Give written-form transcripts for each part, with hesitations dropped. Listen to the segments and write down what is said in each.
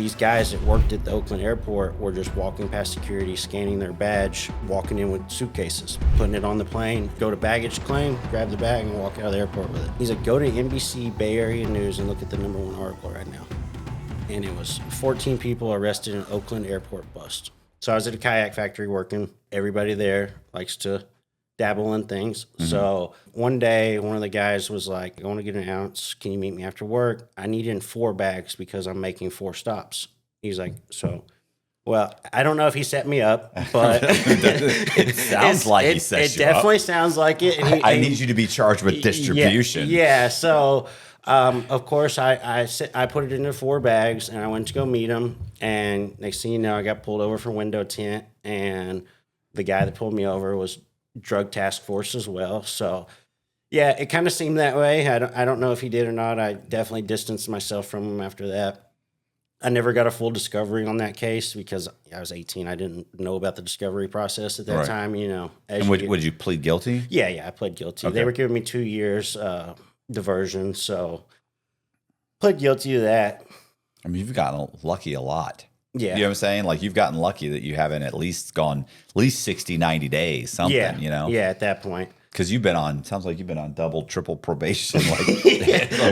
these guys that worked at the Oakland airport were just walking past security, scanning their badge, walking in with suitcases, putting it on the plane, go to baggage claim, grab the bag, and walk out of the airport with it. He's like, go to NBC Bay Area News and look at the #1 article right now. And it was 14 people arrested in Oakland airport bust. So I was at a kayak factory working. Everybody there likes to dabble in things. Mm-hmm. So one day, one of the guys was like, I want to get an ounce. Can you meet me after work? I need in 4 bags because I'm making 4 stops. He's like, well, I don't know if he set me up, but it sounds like he set you up. It definitely sounds like it. And I need you to be charged with distribution. Yeah. So, of course, I put it into 4 bags and I went to go meet him. And next thing you know, I got pulled over for window tint, and the guy that pulled me over was drug task force as well. So yeah, it kind of seemed that way. I don't know if he did or not. I definitely distanced myself from him after that. I never got a full discovery on that case because I was 18. I didn't know about the discovery process at that time, you know. And would you plead guilty? Yeah, I pled guilty. Okay. They were giving me 2 years diversion, so pled guilty to that. I mean, you've gotten lucky a lot. Yeah. You know what I'm saying? Like, you've gotten lucky that you haven't at least gone 60, 90 days, something, you know? Yeah, at that point. Because sounds like you've been on double, triple probation. Like,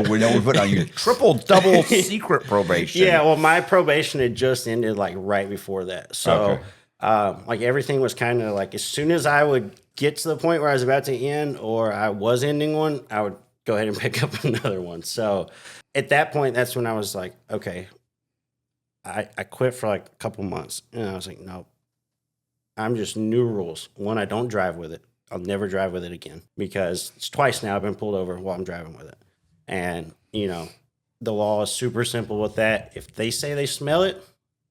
we put on you triple, double secret probation. Yeah, well, my probation had just ended like right before that. So, like, everything was kind of like, as soon as I would get to the point where I was about to end or I was ending one, I would go ahead and pick up another one. So at that point, that's when I was like, okay, I quit for like a couple months, and I was like, no, I'm just new rules. One, I don't drive with it. I'll never drive with it again because it's twice now I've been pulled over while I'm driving with it. And, you know, the law is super simple with that. If they say they smell it,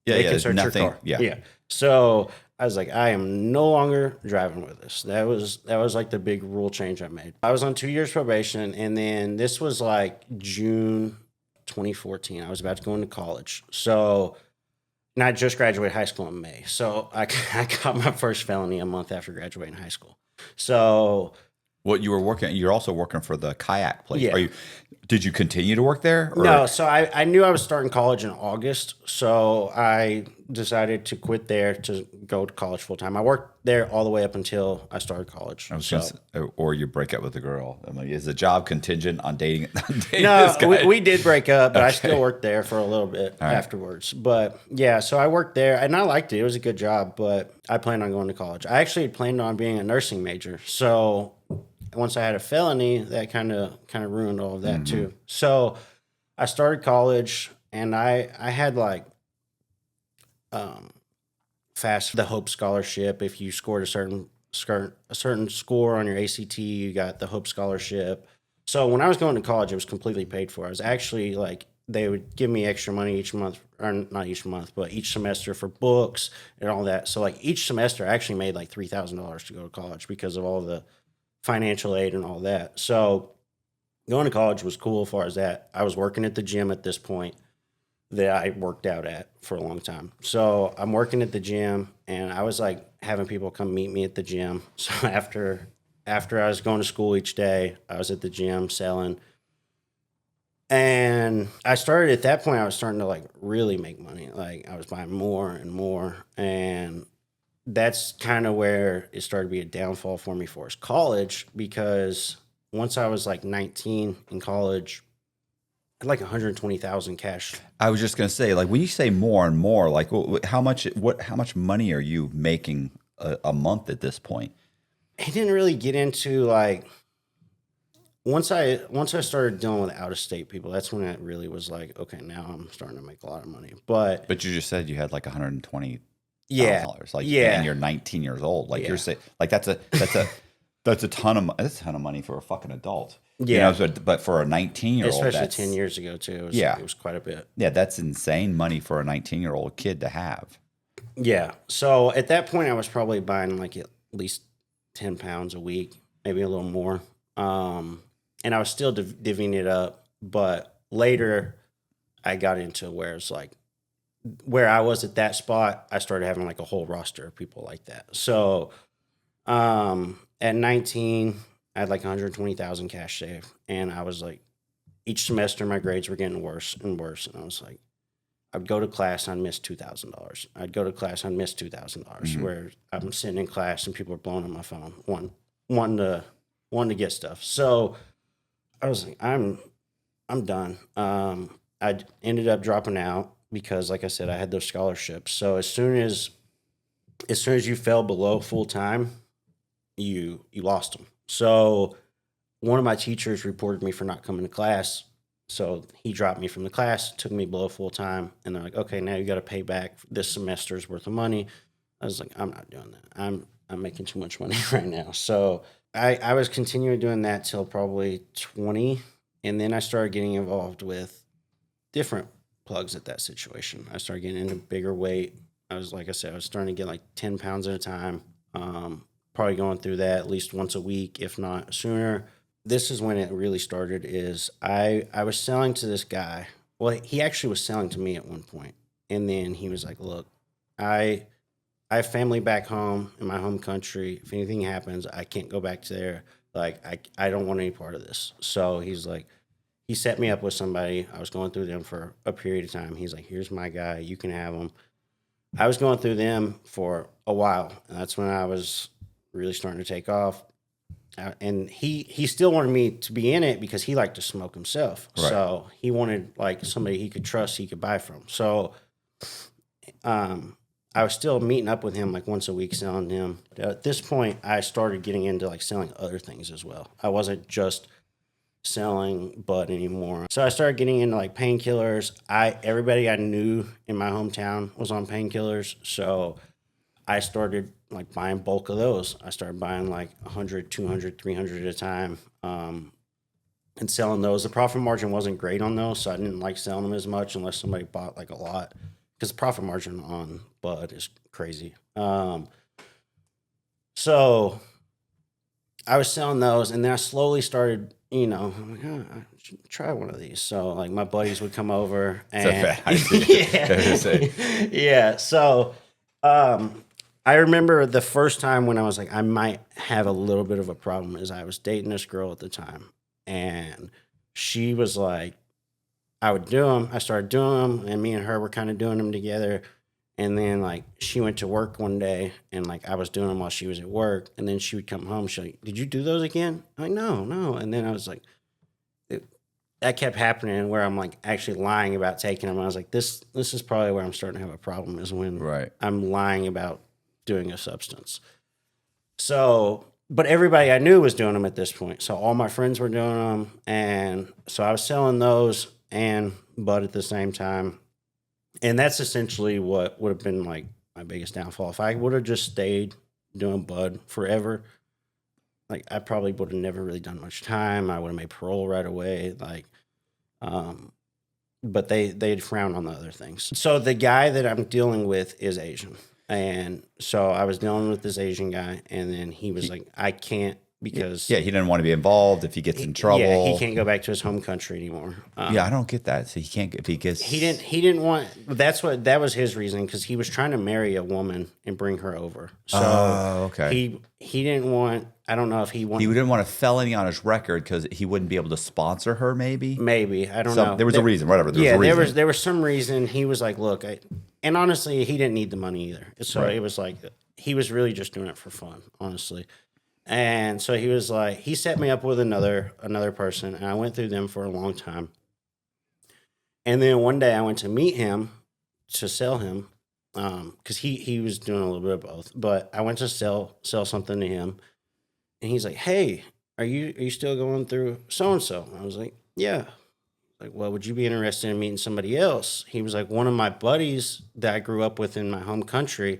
they can search your car. Yeah. So I was like, I am no longer driving with this. That was like the big rule change I made. I was on 2 years probation, and then this was like June 2014. I was about to go into college. So, and I just graduated high school in May. So I got my first felony a month after graduating high school. So you're also working for the kayak place. Yeah. Did you continue to work there? Or? No, so I knew I was starting college in August, so I decided to quit there to go to college full time. I worked there all the way up until I started college. Or you break up with the girl. I mean, is the job contingent on dating no, this guy? We did break up, but I still worked there for a little bit afterwards. But yeah, so I worked there, and I liked it. It was a good job, but I planned on going to college. I actually planned on being a nursing major, so once I had a felony, that kind of ruined all of that too. So I started college, and I had like the Hope Scholarship. If you scored a certain score on your ACT, you got the Hope Scholarship. So when I was going to college, it was completely paid for. I was actually like, they would give me extra money each month, or not each month, but each semester for books and all that. So like each semester, I actually made like $3,000 to go to college because of all the financial aid and all that. So going to college was cool as far as that. I was working at the gym at this point that I worked out at for a long time. So I'm working at the gym, and I was like having people come meet me at the gym. So after I was going to school each day, I was at the gym selling. And I started at that point, I was starting to like really make money. Like I was buying more and more, and that's kind of where it started to be a downfall for me for college, because once I was like 19 in college, I had like 120,000 cash. I was just going to say, like, when you say more and more, like how much money are you making a month at this point? I didn't really get into like, once I started dealing with out of state people, that's when it really was like, okay, now I'm starting to make a lot of money. But you just said you had like $120,000. Like, and you're 19 years old. Like you're saying, like that's a ton of money for a fucking adult. Yeah. You know, but for a 19-year-old, especially 10 years ago too. It was quite a bit. Yeah, that's insane money for a 19-year-old kid to have. Yeah. So at that point, I was probably buying like at least 10 pounds a week, maybe a little more. And I was still divvying it up. But later, I got into where it's like, where I was at that spot, I started having like a whole roster of people like that. So at 19, I had like 120,000 cash saved. And I was like, each semester my grades were getting worse and worse. And I was like, I'd go to class and I'd miss $2,000. I'd go to class and I'd miss $2,000. Where I'm sitting in class and people are blowing up my phone, wanting to get stuff. So I was like, I'm done. I ended up dropping out because, like I said, I had those scholarships. So as soon as you fell below full time, you lost them. So one of my teachers reported me for not coming to class. So he dropped me from the class, took me below full time, and they're like, okay, now you got to pay back this semester's worth of money. I was like, I'm not doing that. I'm making too much money right now. So I was continuing doing that till probably 20, and then I started getting involved with different plugs at that situation. I started getting into bigger weight. I was, like I said, I was starting to get like 10 pounds at a time. Probably going through that at least once a week, if not sooner. This is when it really started. Is I was selling to this guy. Well, he actually was selling to me at one point, and then he was like, "Look, I have family back home in my home country. If anything happens, I can't go back to there. Like, I don't want any part of this." So he's like, he set me up with somebody. I was going through them for a period of time. He's like, "Here's my guy. You can have him." I was going through them for a while, and that's when I was really starting to take off. And he still wanted me to be in it because he liked to smoke himself. Right. So he wanted like somebody he could trust, he could buy from. So I was still meeting up with him like once a week, selling him. At this point, I started getting into like selling other things as well. I wasn't just selling bud anymore. So I started getting into like painkillers. Everybody I knew in my hometown was on painkillers. So I started like buying bulk of those. I started buying like 100, 200, 300 at a time, and selling those. The profit margin wasn't great on those, so I didn't like selling them as much unless somebody bought like a lot, because the profit margin on bud is crazy. So I was selling those, and then I slowly started, I'm like, I should try one of these. So like my buddies would come over and yeah. So I remember the first time when I was like, I might have a little bit of a problem, is I was dating this girl at the time, and she was like, I would do them. I started doing them, and me and her were kind of doing them together. And then like she went to work one day, and like I was doing them while she was at work, and then she would come home. She's like, "Did you do those again?" I'm like, no. And then I was like, that kept happening where I'm like actually lying about taking them. I was like, this is probably where I'm starting to have a problem, is when I'm lying about doing a substance. So, but everybody I knew was doing them at this point. So all my friends were doing them. And so I was selling those and bud at the same time. And that's essentially what would have been like my biggest downfall. If I would have just stayed doing bud forever, like I probably would have never really done much time. I would have made parole right away. Like, but they'd frown on the other things. So the guy that I'm dealing with is Asian. And so I was dealing with this Asian guy, and then he was like, I can't, because he didn't want to be involved if he gets in trouble. Yeah, he can't go back to his home country anymore. I don't get that. So he can't, if he gets, he didn't want, that was his reason, because he was trying to marry a woman and bring her over. So okay. He didn't want, I don't know if he wanted, he didn't want a felony on his record because he wouldn't be able to sponsor her. Maybe I don't know. There was a reason, whatever. There was some reason. He was like, look, and honestly, he didn't need the money either. So It was like, he was really just doing it for fun, honestly. And so he was like, he set me up with another person, and I went through them for a long time. And then one day I went to meet him to sell him, because he was doing a little bit of both. But I went to sell something to him, and he's like, "Hey, are you still going through so and so?" I was like, "Yeah." Like, well, would you be interested in meeting somebody else? He was like, one of my buddies that I grew up with in my home country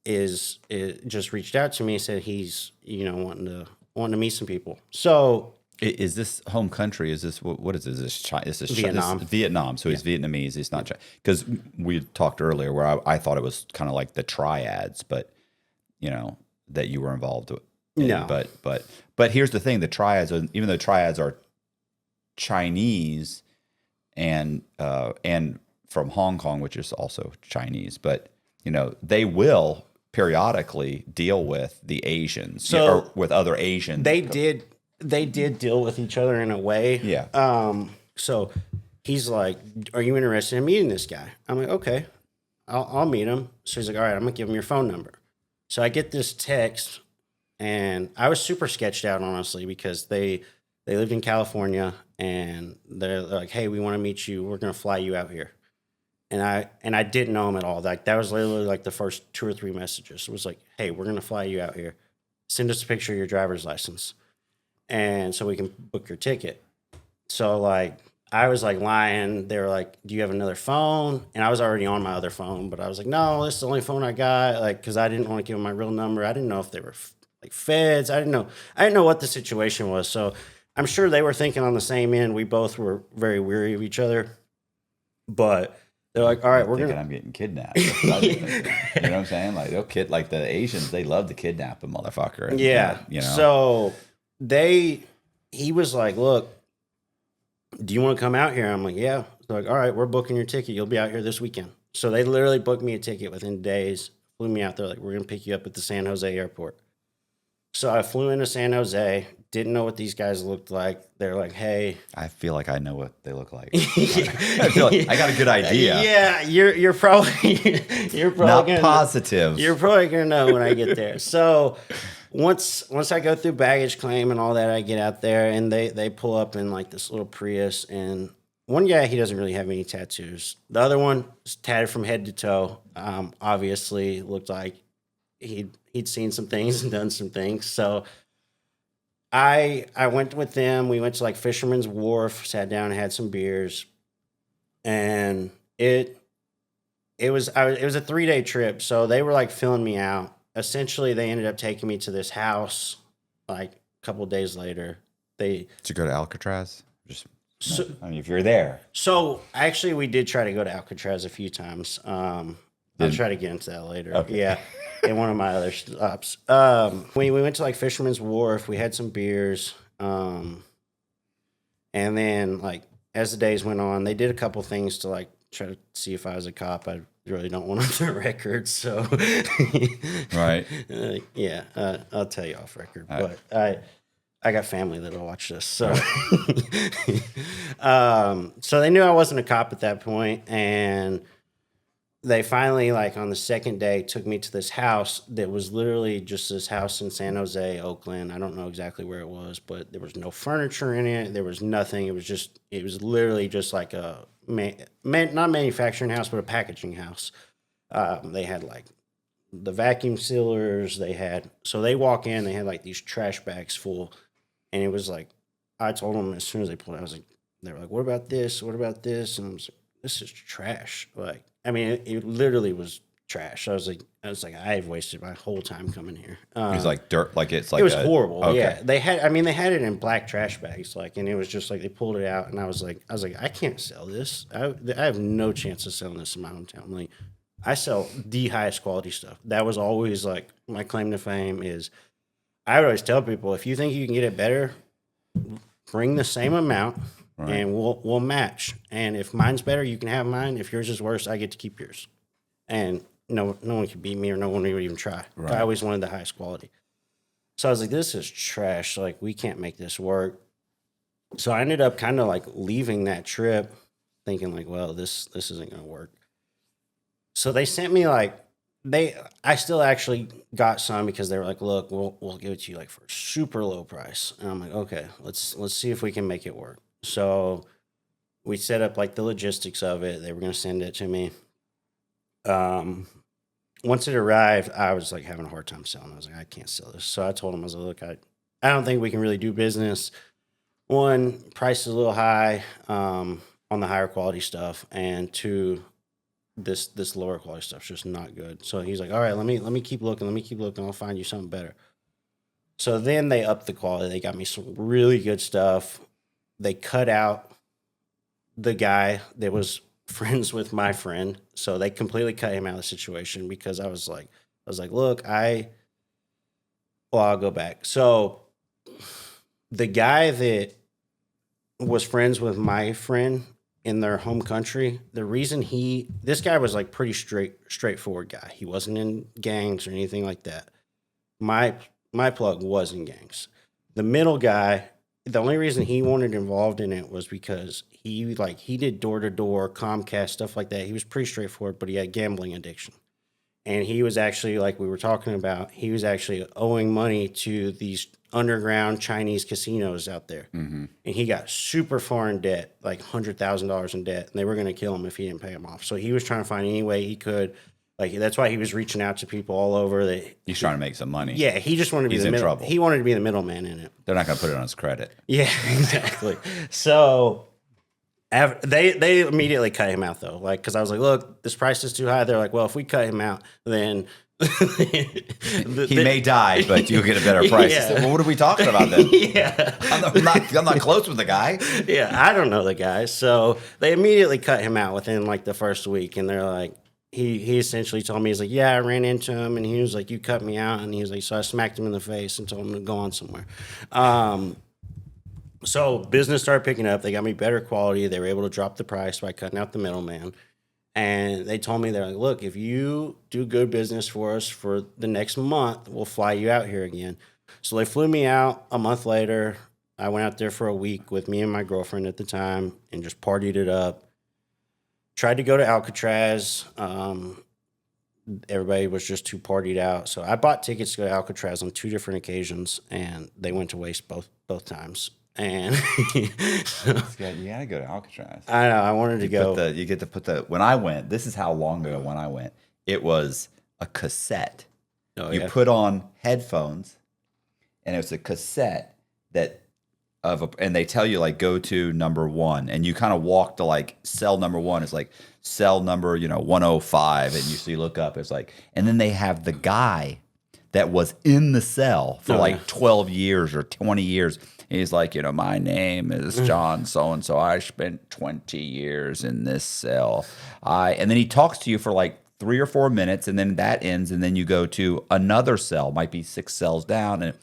just reached out to me and said he's wanting to meet some people. So is this home country? Is this what is this? This is Vietnam. This is Vietnam. So he's Vietnamese. He's not, because we talked earlier where I thought it was kind of like the triads, but that you were involved with. No, but here's the thing: the triads, even though triads are Chinese and from Hong Kong, which is also Chinese, but they will periodically deal with the Asians, or with other Asians. They did deal with each other in a way. Yeah. So he's like, "Are you interested in meeting this guy?" I'm like, "Okay, I'll meet him." So he's like, "All right, I'm gonna give him your phone number." So I get this text, and I was super sketched out, honestly, because they lived in California, and they're like, "Hey, we want to meet you. We're gonna fly you out here." And I didn't know him at all. Like that was literally like the first 2 or 3 messages. It was like, "Hey, we're gonna fly you out here. Send us a picture of your driver's license, and so we can book your ticket." So like I was like lying. They were like, "Do you have another phone?" And I was already on my other phone, but I was like, "No, this is the only phone I got." Like because I didn't want to give them my real number. I didn't know if they were like feds. I didn't know. I didn't know what the situation was. So I'm sure they were thinking on the same end. We both were very weary of each other, but they're like, "All right, we're thinking gonna." I'm getting kidnapped. You know what I'm saying? Like like the Asians, they love to kidnap a motherfucker. And, Yeah. you know. So he was like, "Look, do you want to come out here?" I'm like, "Yeah." They're like, "All right, we're booking your ticket. You'll be out here this weekend." So they literally booked me a ticket within days, flew me out there, like, "We're going to pick you up at the San Jose airport." So I flew into San Jose, didn't know what these guys looked like. They're like, "Hey." I feel like I know what they look like. I feel like I got a good idea. Yeah, you're probably Not positive. You're probably gonna know when I get there. So once I go through baggage claim and all that, I get out there and they pull up in like this little Prius, and one guy, he doesn't really have any tattoos. The other one is tatted from head to toe. Obviously looked like he'd seen some things and done some things. So I went with them. We went to like Fisherman's Wharf, sat down, had some beers, and it was it was a 3-day trip. So they were like filling me out. Essentially, they ended up taking me to this house. Like a couple of days later, they Did you go to Alcatraz? Just so, I mean, if you're there, so actually we did try to go to Alcatraz a few times. I'll try to get into that later. Okay. Yeah. In one of my other stops. We went to like Fisherman's Wharf. We had some beers. And then like as the days went on, they did a couple things to like try to see if I was a cop. I really don't want on the record, so right? Yeah, I'll tell you off record. All But I got family that'll watch this, so so they knew I wasn't a cop at that point, and they finally, like on the second day, took me to this house that was literally just this house in San Jose, Oakland. I don't know exactly where it was, but there was no furniture in it. There was nothing. It was literally just like a not manufacturing house, but a packaging house. They had like the vacuum sealers. So they walk in, they had like these trash bags full, and it was like, I told them as soon as they pulled out, they were like, "What about this? What about this?" And I was like, "This is trash." Like, I mean, it literally was trash. I was like, I've wasted my whole time coming here. It was like dirt, like it's like it was horrible. Okay. Yeah, they had it in black trash bags, like, and it was just like they pulled it out, and I was like, I can't sell this. I have no chance of selling this in my hometown. Like, I sell the highest quality stuff. That was always like my claim to fame. Is I would always tell people, if you think you can get it better, bring the same amount. Right. And we'll match. And if mine's better, you can have mine. If yours is worse, I get to keep yours. And no one can beat me, or no one would even try. Right. I always wanted the highest quality. So I was like, this is trash. Like, we can't make this work. So I ended up kind of like leaving that trip thinking like, well, this isn't going to work. So they sent me like, I still actually got some because they were like, look, we'll give it to you like for a super low price. And I'm like, okay, let's see if we can make it work. So we set up like the logistics of it. They were going to send it to me. Once it arrived, I was like having a hard time selling. I was like, I can't sell this. So I told them, I was like, look, I don't think we can really do business. One, price is a little high on the higher quality stuff, and two, this lower quality stuff's just not good. So he's like, all right, let me keep looking. I'll find you something better. So then they upped the quality. They got me some really good stuff. They cut out the guy that was friends with my friend. So they completely cut him out of the situation because I was like, look, I'll go back. So the guy that was friends with my friend in their home country, the reason this guy was like pretty straightforward guy. He wasn't in gangs or anything like that. My plug was in gangs. The middle guy the only reason he wanted involved in it was because he did door to door, Comcast, stuff like that. He was pretty straightforward, but he had gambling addiction. And he was actually, like we were talking about, he was actually owing money to these underground Chinese casinos out there. And he got super far in debt, like $100,000 in debt, and they were going to kill him if he didn't pay him off. So he was trying to find any way he could. Like, that's why he was reaching out to people all over. He's trying to make some money. Yeah, he just wanted to be He's the in middle. trouble. He wanted to be the middleman in it. They're not going to put it on his credit. Yeah, exactly. So they immediately cut him out, though. Like, because I was like, look, this price is too high. They're like, well, if we cut him out, then he may die, but you'll get a better price. Yeah. Well, what are we talking about then? Yeah. I'm not close with the guy. Yeah, I don't know the guy. So they immediately cut him out within like the first week, and they're like, he essentially told me, he's like, yeah, I ran into him, and he was like, you cut me out, and he was like, so I smacked him in the face and told him to go on somewhere. So business started picking up. They got me better quality. They were able to drop the price by cutting out the middleman. And they told me, they're like, look, if you do good business for us for the next month, we'll fly you out here again. So they flew me out a month later. I went out there for a week with me and my girlfriend at the time and just partied it up. Tried to go to Alcatraz. Everybody was just too partied out. So I bought tickets to go to Alcatraz on 2 different occasions, and they went to waste both times. And you gotta go to Alcatraz. I know, I wanted to go. You get to put the. When I went, this is how long ago when I went. It was a cassette. Oh, you put on headphones, and it was a cassette and they tell you like go to number 1, and you kind of walk to like cell number 1. It's like cell number 105, and you look up. It's like, and then they have the guy that was in the cell for like 12 years or 20 years. He's like, my name is John so-and-so. I spent 20 years in this cell. And then he talks to you for like 3 or 4 minutes, and then that ends, and then you go to another cell, might be 6 cells down, and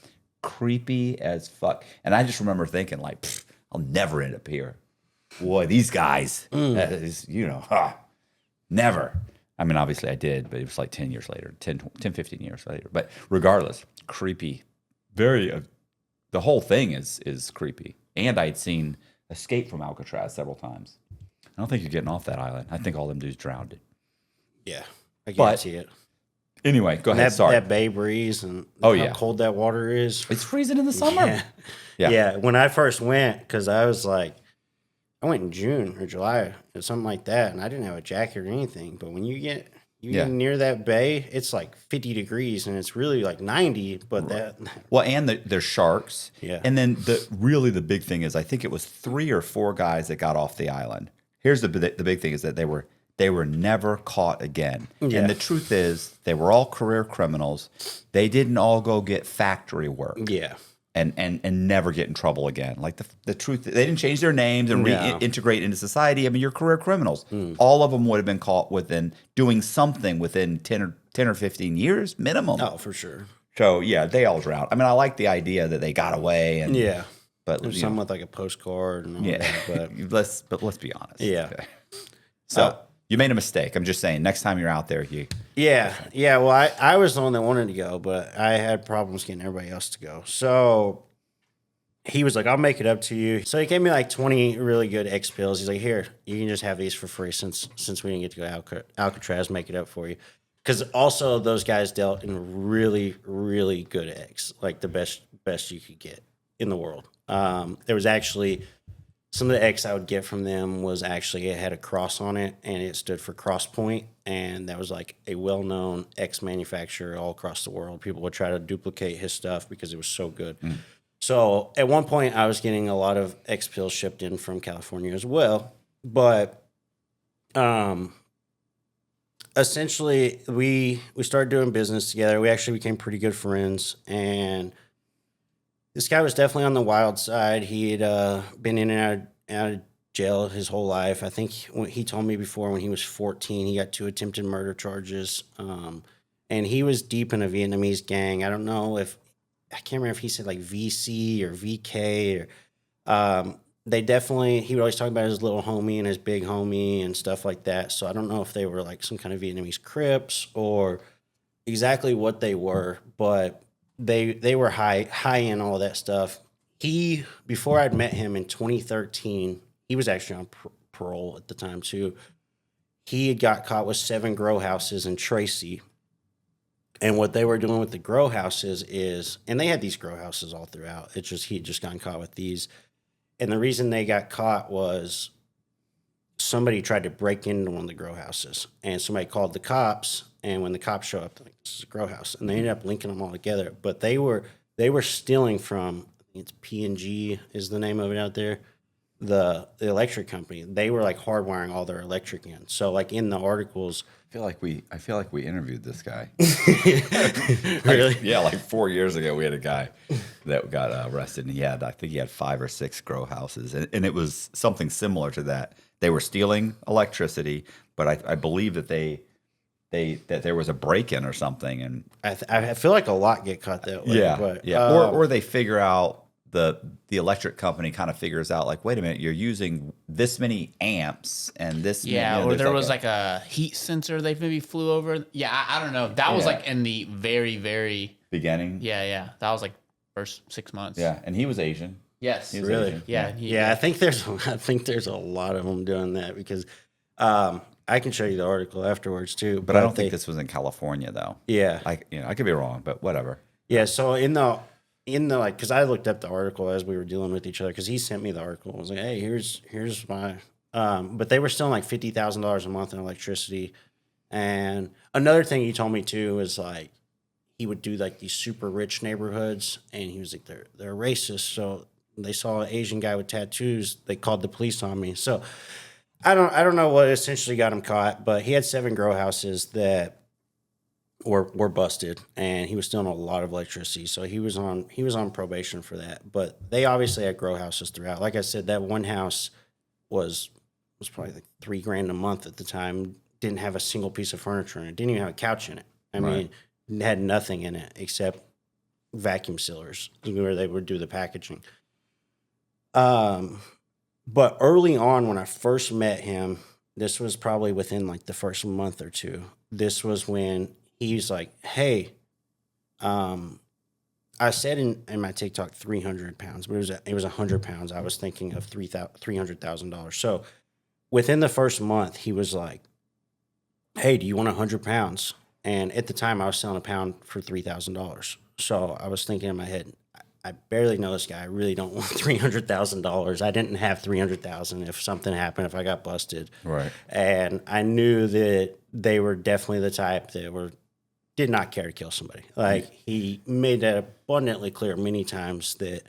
creepy as fuck. And I just remember thinking, like, I'll never end up here. Boy, these guys, never. I mean, obviously I did, but it was like 10 years later, 10, 15 years later. But regardless, creepy. Very... the whole thing is creepy. And I'd seen Escape from Alcatraz several times. I don't think you're getting off that island. I think all them dudes drowned it. Yeah, I guarantee it. Anyway, go ahead. Sorry. That bay breeze and how cold that water is. It's freezing in the summer. Yeah. When I first went, because I was like, I went in June or July or something like that, and I didn't have a jacket or anything. But when you get near that bay, it's like 50 degrees, and it's really like 90. But and there's sharks. Yeah. And then the big thing is, I think it was 3 or 4 guys that got off the island. Here's the big thing is that they were never caught again. Yeah. And the truth is, they were all career criminals. They didn't all go get factory work. Yeah. And never get in trouble again. Like the truth, they didn't change their names and reintegrate into society. I mean, you're career criminals. All of them would have been caught within doing something within 10 or 15 years minimum. Oh, for sure. So yeah, they all drowned. I mean, I like the idea that they got away. And but there's some with like a postcard and all that. But let's be honest. Yeah. Okay. So you made a mistake. I'm just saying. Next time you're out there, Yeah. Well, I was the one that wanted to go, but I had problems getting everybody else to go. So he was like, "I'll make it up to you." So he gave me like 20 really good X pills. He's like, "Here, you can just have these for free since we didn't get to go to Alcatraz. Make it up for you." Because also those guys dealt in really, really good X, like the best you could get in the world. There was actually. Some of the X I would get from them was actually it had a cross on it, and it stood for Cross Point, and that was like a well-known X manufacturer all across the world. People would try to duplicate his stuff because it was so good. So at one point, I was getting a lot of X pills shipped in from California as well, but essentially we started doing business together. We actually became pretty good friends, and this guy was definitely on the wild side. He had been in and out of jail his whole life. I think he told me before when he was 14, he got 2 attempted murder charges. And he was deep in a Vietnamese gang. I don't know I can't remember if he said like VC or VK or he would always talk about his little homie and his big homie and stuff like that. So I don't know if they were like some kind of Vietnamese Crips or exactly what they were, but they were high in all that stuff. before I'd met him in 2013, he was actually on parole at the time too. He had got caught with 7 grow houses in Tracy. And what they were doing with the grow houses is, and they had these grow houses all throughout. It's just, he had just gotten caught with these. And the reason they got caught was somebody tried to break into one of the grow houses, and somebody called the cops. And when the cops show up, they're like, this is a grow house, and they ended up linking them all together. But they were stealing from, I think it's P&G is the name of it out there, the electric company. They were like hardwiring all their electric in. So like in the articles, I feel like we interviewed this guy. really, Yeah, like 4 years ago, we had a guy that got arrested, and I think he had 5 or 6 grow houses, and it was something similar to that. They were stealing electricity, but I believe that that there was a break-in or something, and I feel like a lot get caught that way. yeah, But, yeah, or they figure out the electric company kind of figures out like, wait a minute, you're using this many amps and this. Yeah, or there was like a heat sensor they maybe flew over. Yeah, I don't know. That was like in the very, very beginning. Yeah. That was like first 6 months. Yeah, and he was Asian. Yes. He was really? Asian. Yeah. yeah, I think there's a lot of them doing that because I can show you the article afterwards too. But I don't think this was in California though. Yeah, I could be wrong, but whatever. yeah. So in the like, because I looked up the article as we were dealing with each other, because he sent me the article. I was like, hey, here's my but they were still like $50,000 a month in electricity. And another thing he told me too is like he would do like these super rich neighborhoods, and he was like, they're racist. So they saw an Asian guy with tattoos, they called the police on me. So I don't know what essentially got him caught, but he had 7 grow houses that were busted, and he was stealing a lot of electricity. So he was on probation for that. But they obviously had grow houses throughout. Like I said, that one house was probably like $3,000 a month at the time. Didn't have a single piece of furniture in it. Didn't even have a couch in it. I mean, it had nothing in it except vacuum sealers where they would do the packaging. But early on, when I first met him, this was probably within like the first month or two. This was when he's like, hey, I said in my TikTok 300 pounds, but it was 100 pounds. I was thinking of $300,000. So within the first month, he was like, hey, do you want 100 pounds? And at the time, I was selling a pound for $3,000. So I was thinking in my head, I barely know this guy. I really don't want $300,000. I didn't have $300,000 if something happened, if I got busted. Right. And I knew that they were definitely the type that did not care to kill somebody. Like he made that abundantly clear many times that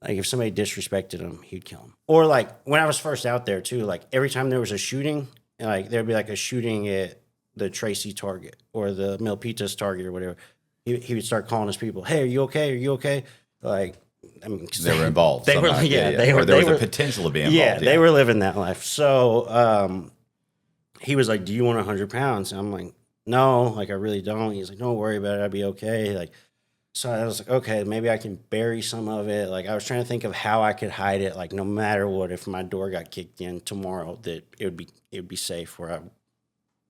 like if somebody disrespected him, he'd kill him. Or like when I was first out there too, like every time there was a shooting, like there'd be like a shooting at the Tracy Target or the Milpitas Target or whatever. He would start calling his people, hey, are you okay? Are you okay? Like, I mean, they were involved. They were, yeah. They were. Or there was a potential to be involved. Yeah, they were living that life. So he was like, do you want 100 pounds? And I'm like, no, like I really don't. He's like, don't worry about it. I'll be okay. Like, so I was like, okay, maybe I can bury some of it. Like I was trying to think of how I could hide it. Like no matter what, if my door got kicked in tomorrow, that it would be safe where I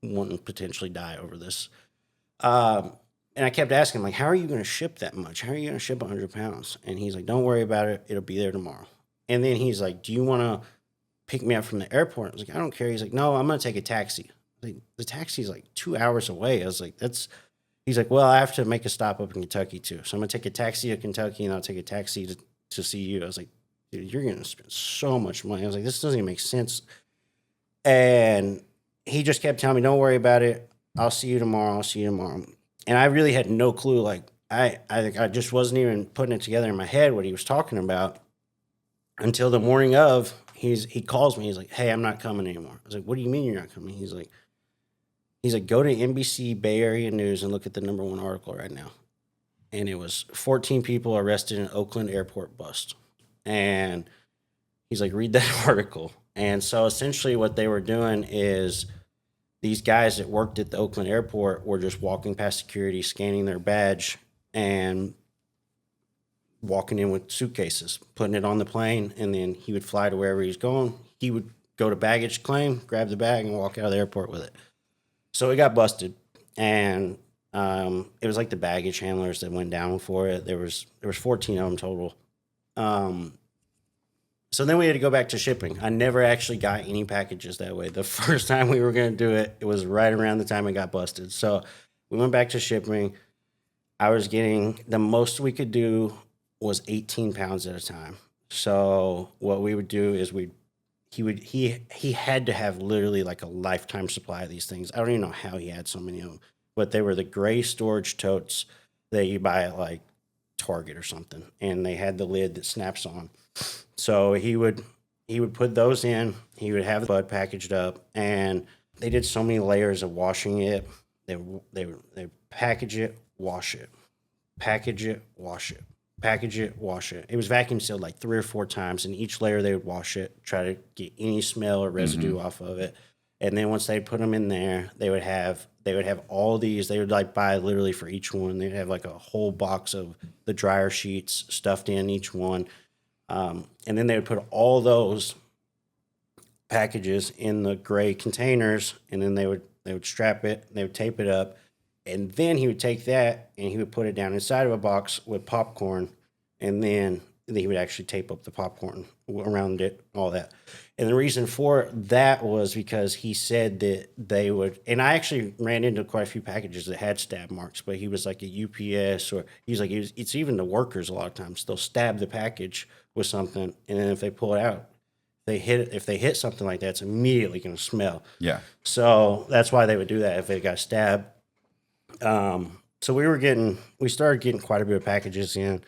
wouldn't potentially die over this. And I kept asking, like, how are you going to ship that much? How are you going to ship 100 pounds? And he's like, don't worry about it. It'll be there tomorrow. And then he's like, do you want to pick me up from the airport? I was like, I don't care. He's like, no, I'm going to take a taxi. Like, the taxi's like 2 hours away. I was like, he's like, well, I have to make a stop up in Kentucky too. So I'm going to take a taxi to Kentucky and I'll take a taxi to see you. I was like, dude, you're going to spend so much money. I was like, this doesn't even make sense. And he just kept telling me, don't worry about it. I'll see you tomorrow. And I really had no clue. Like I just wasn't even putting it together in my head what he was talking about until the morning of. He calls me. He's like, "Hey, I'm not coming anymore." I was like, "What do you mean you're not coming?" He's like, "Go to NBC Bay Area News and look at the #1 article right now." And it was 14 people arrested in Oakland airport bust. And he's like, "Read that article." And so essentially, what they were doing is, these guys that worked at the Oakland airport were just walking past security, scanning their badge, and walking in with suitcases, putting it on the plane, and then he would fly to wherever he's going. He would go to baggage claim, grab the bag, and walk out of the airport with it. So it got busted, and it was like the baggage handlers that went down for it. There was 14 of them total. So then we had to go back to shipping. I never actually got any packages that way. The first time we were going to do it, it was right around the time it got busted. So we went back to shipping. I was getting, the most we could do was 18 pounds at a time. So what we would do is he had to have literally like a lifetime supply of these things. I don't even know how he had so many of them, but they were the gray storage totes that you buy at like Target or something, and they had the lid that snaps on. So he would put those in. He would have the bud packaged up, and they did so many layers of washing it. They package it, wash it, package it, wash it, package it, wash it. It was vacuum sealed like 3 or 4 times, and each layer they would wash it, try to get any smell or residue off of it. And then once they put them in there, they would have all these. They would like buy literally for each one. They'd have like a whole box of the dryer sheets stuffed in each one. And then they would put all those packages in the gray containers, and then they would strap it, they would tape it up, and then he would take that and he would put it down inside of a box with popcorn, and then he would actually tape up the popcorn around it, all that. And the reason for that was because he said that they would, and I actually ran into quite a few packages that had stab marks, but he was like a UPS, or he's like, it's even the workers a lot of times. They'll stab the package with something, and then if they pull it out, if they hit something like that, it's immediately going to smell. Yeah. So that's why they would do that if they got stabbed. So we started getting quite a bit of packages in.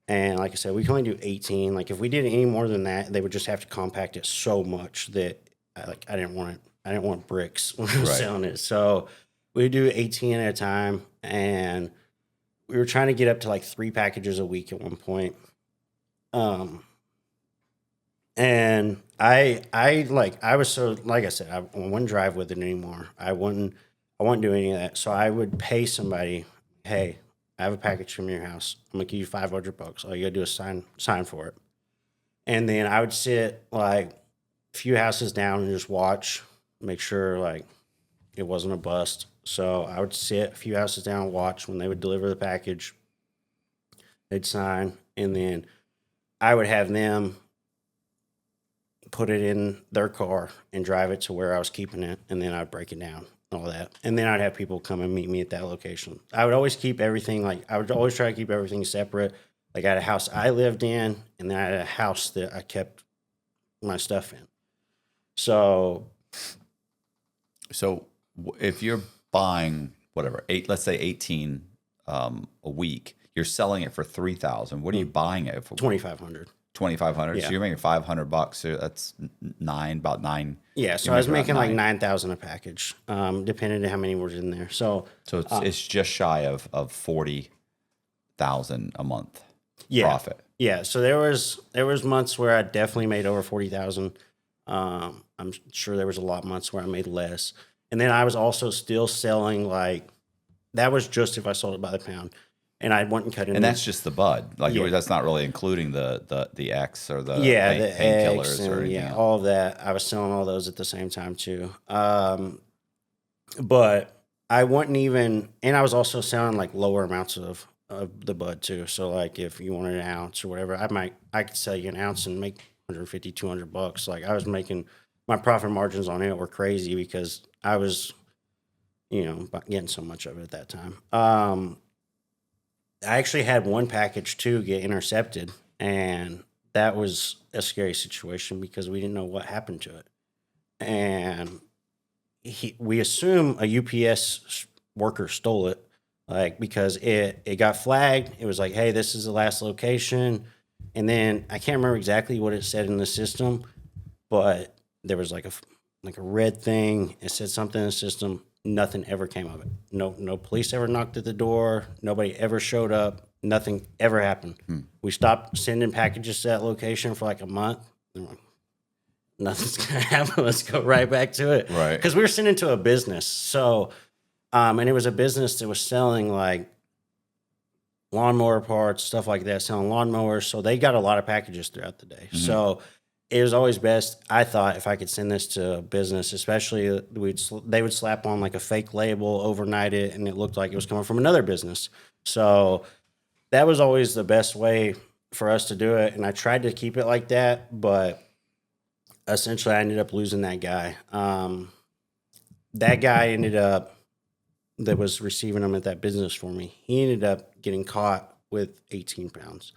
And like I said, we can only do 18. Like if we did any more than that, they would just have to compact it so much that I didn't want bricks when I was selling it. So we would do 18 at a time, and we were trying to get up to like 3 packages a week at one point. And I was so, like I said, I wouldn't drive with it anymore. I wouldn't do any of that. So I would pay somebody, hey, I have a package from your house. I'm gonna give you $500. All you gotta do is sign for it. And then I would sit like a few houses down and just watch, make sure like it wasn't a bust. So I would sit a few houses down and watch when they would deliver the package. They'd sign, and then I would have them put it in their car and drive it to where I was keeping it, and then I'd break it down. All that, and then I'd have people come and meet me at that location. I would always keep everything, like I would always try to keep everything separate. Like I had a house I lived in, and then I had a house that I kept my stuff in. So if you're buying whatever, let's say 18 a week, you're selling it for $3,000. What are you buying it for? $2,500. $2,500. Yeah. So you're making $500. So that's about $9,000. Yeah, so I was making like $9,000 a package, depending on how many were in there. So it's just shy of $40,000 a month profit. Yeah, so there was months where I definitely made over 40,000. I'm sure there was a lot of months where I made less, and then I was also still selling like that was just if I sold it by the pound. And I went and cut it. And that's just the bud. Like that's not really including the X or the the painkillers and, or anything else. All of that. I was selling all those at the same time too. But I wouldn't even, and I was also selling like lower amounts of the bud too. So like if you wanted an ounce or whatever, I could sell you an ounce and make $150, $200. Like I was making, my profit margins on it were crazy because I was, getting so much of it at that time. I actually had one package too get intercepted, and that was a scary situation because we didn't know what happened to it. And we assume a UPS worker stole it, like because it got flagged. It was like, hey, this is the last location. And then I can't remember exactly what it said in the system, but there was like a red thing. It said something in the system. Nothing ever came of it. No police ever knocked at the door. Nobody ever showed up. Nothing ever happened. We stopped sending packages to that location for like a month. Nothing's gonna happen. Let's go right back to it. Right. Because we were sending to a business. So, and it was a business that was selling like lawnmower parts, stuff like that, selling lawnmowers. So they got a lot of packages throughout the day. So it was always best, I thought, if I could send this to a business, especially they would slap on like a fake label, overnight it, and it looked like it was coming from another business. So that was always the best way for us to do it, and I tried to keep it like that, but essentially I ended up losing that guy. That guy ended up that was receiving them at that business for me. He ended up getting caught with 18 pounds.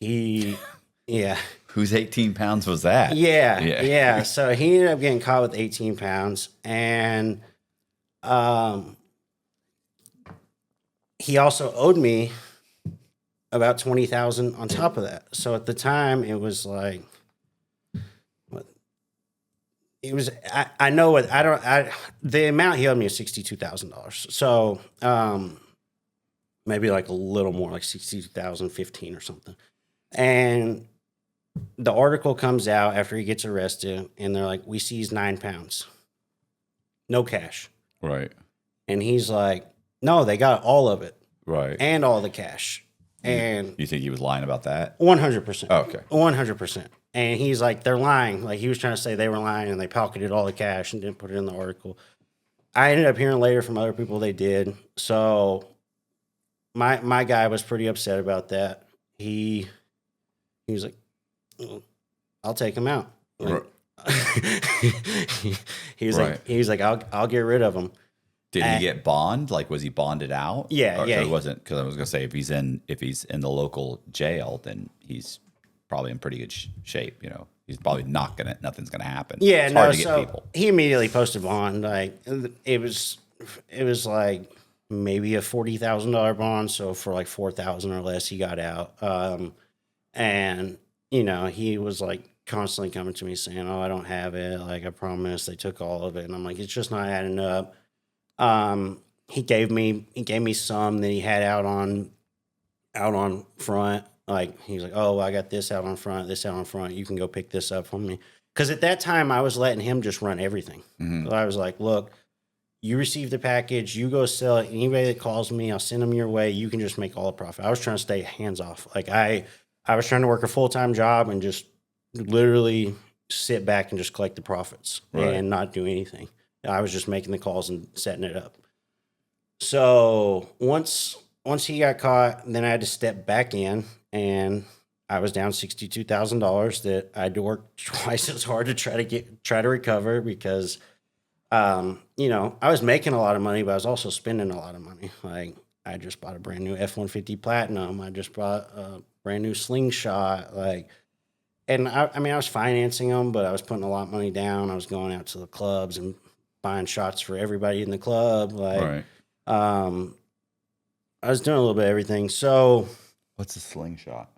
Yeah. Whose 18 pounds was that? Yeah. So he ended up getting caught with 18 pounds, and he also owed me about 20,000 on top of that. So at the time, it was like, what? It was. I know what I don't. The amount he owed me is $62,000. So maybe like a little more, like 62,015 or something. And the article comes out after he gets arrested, and they're like, "We seized 9 pounds, no cash." Right. And he's like, "No, they got all of it, Right. and all the cash." And you think he was lying about that? 100%. Oh, okay. 100%. And he's like, "They're lying." Like, he was trying to say they were lying, and they pocketed all the cash and didn't put it in the article. I ended up hearing later from other people they did. So my guy was pretty upset about that. He was like, "I'll take him out." Like, he's like, I'll get rid of him. Did he get bond? Like, was he bonded out? Yeah. It wasn't, because I was gonna say if he's in the local jail, then he's probably in pretty good shape. He's probably nothing's gonna happen. Yeah, it's no. hard to get So people. he immediately posted bond. Like, it was like maybe a $40,000 bond. So for like 4,000 or less, he got out. And he was like constantly coming to me saying, "Oh, I don't have it. Like, I promise." They took all of it, and I'm like, "It's just not adding up." He gave me some that he had out on front. Like, he's like, "Oh, I got this out on front, this out on front. You can go pick this up for me." Because at that time, I was letting him just run everything. Mm-hmm. So I was like, "Look, you receive the package, you go sell it. Anybody that calls me, I'll send them your way. You can just make all the profit." I was trying to stay hands off. Like, I was trying to work a full-time job and just literally sit back and just collect the profits and not do anything. I was just making the calls and setting it up. So once he got caught, then I had to step back in, and I was down $62,000 that I had to work twice as hard to try to recover, because I was making a lot of money, but I was also spending a lot of money. Like, I just bought a brand new F-150 Platinum. I just bought a brand new slingshot. Like, and I was financing them, but I was putting a lot of money down. I was going out to the clubs and buying shots for everybody in the club. Like, I was doing a little bit of everything. So, what's a slingshot?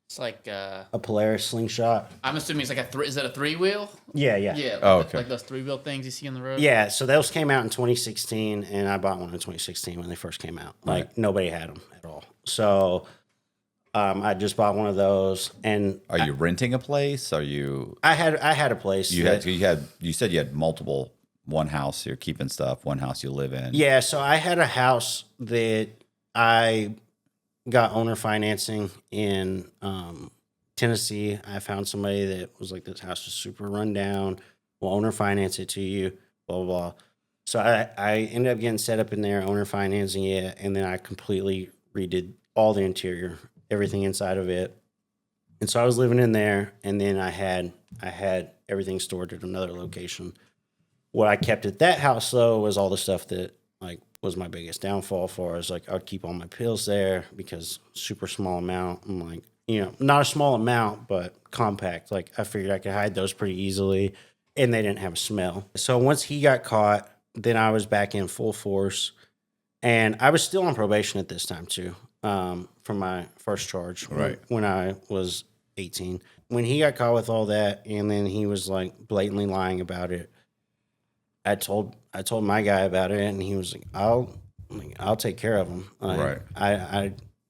It's like a Polaris slingshot. I'm assuming it's like is it a 3-wheel? Yeah. Yeah. Oh, okay. Like those 3-wheel things you see on the road. Yeah. So those came out in 2016, and I bought one in 2016 when they first came out. Like, nobody had them at all. So I just bought one of those. And are you renting a place? Are you? I had a place. You said you had multiple. One house you're keeping stuff. One house you live in. Yeah. So I had a house that I got owner financing in Tennessee. I found somebody that was like, "This house is super run down. We'll owner finance it to you." Blah blah blah. So I ended up getting set up in there, owner financing it, and then I completely redid all the interior, everything inside of it. And so I was living in there, and then I had everything stored at another location. What I kept at that house, though, was all the stuff that like was my biggest downfall for us. Like, I'd keep all my pills there because super small amount. I'm like, not a small amount, but compact. Like, I figured I could hide those pretty easily, and they didn't have a smell. So once he got caught, then I was back in full force, and I was still on probation at this time too, for my first charge. When I was 18, when he got caught with all that, and then he was like blatantly lying about it. I told my guy about it, and he was like, "I'll take care of him."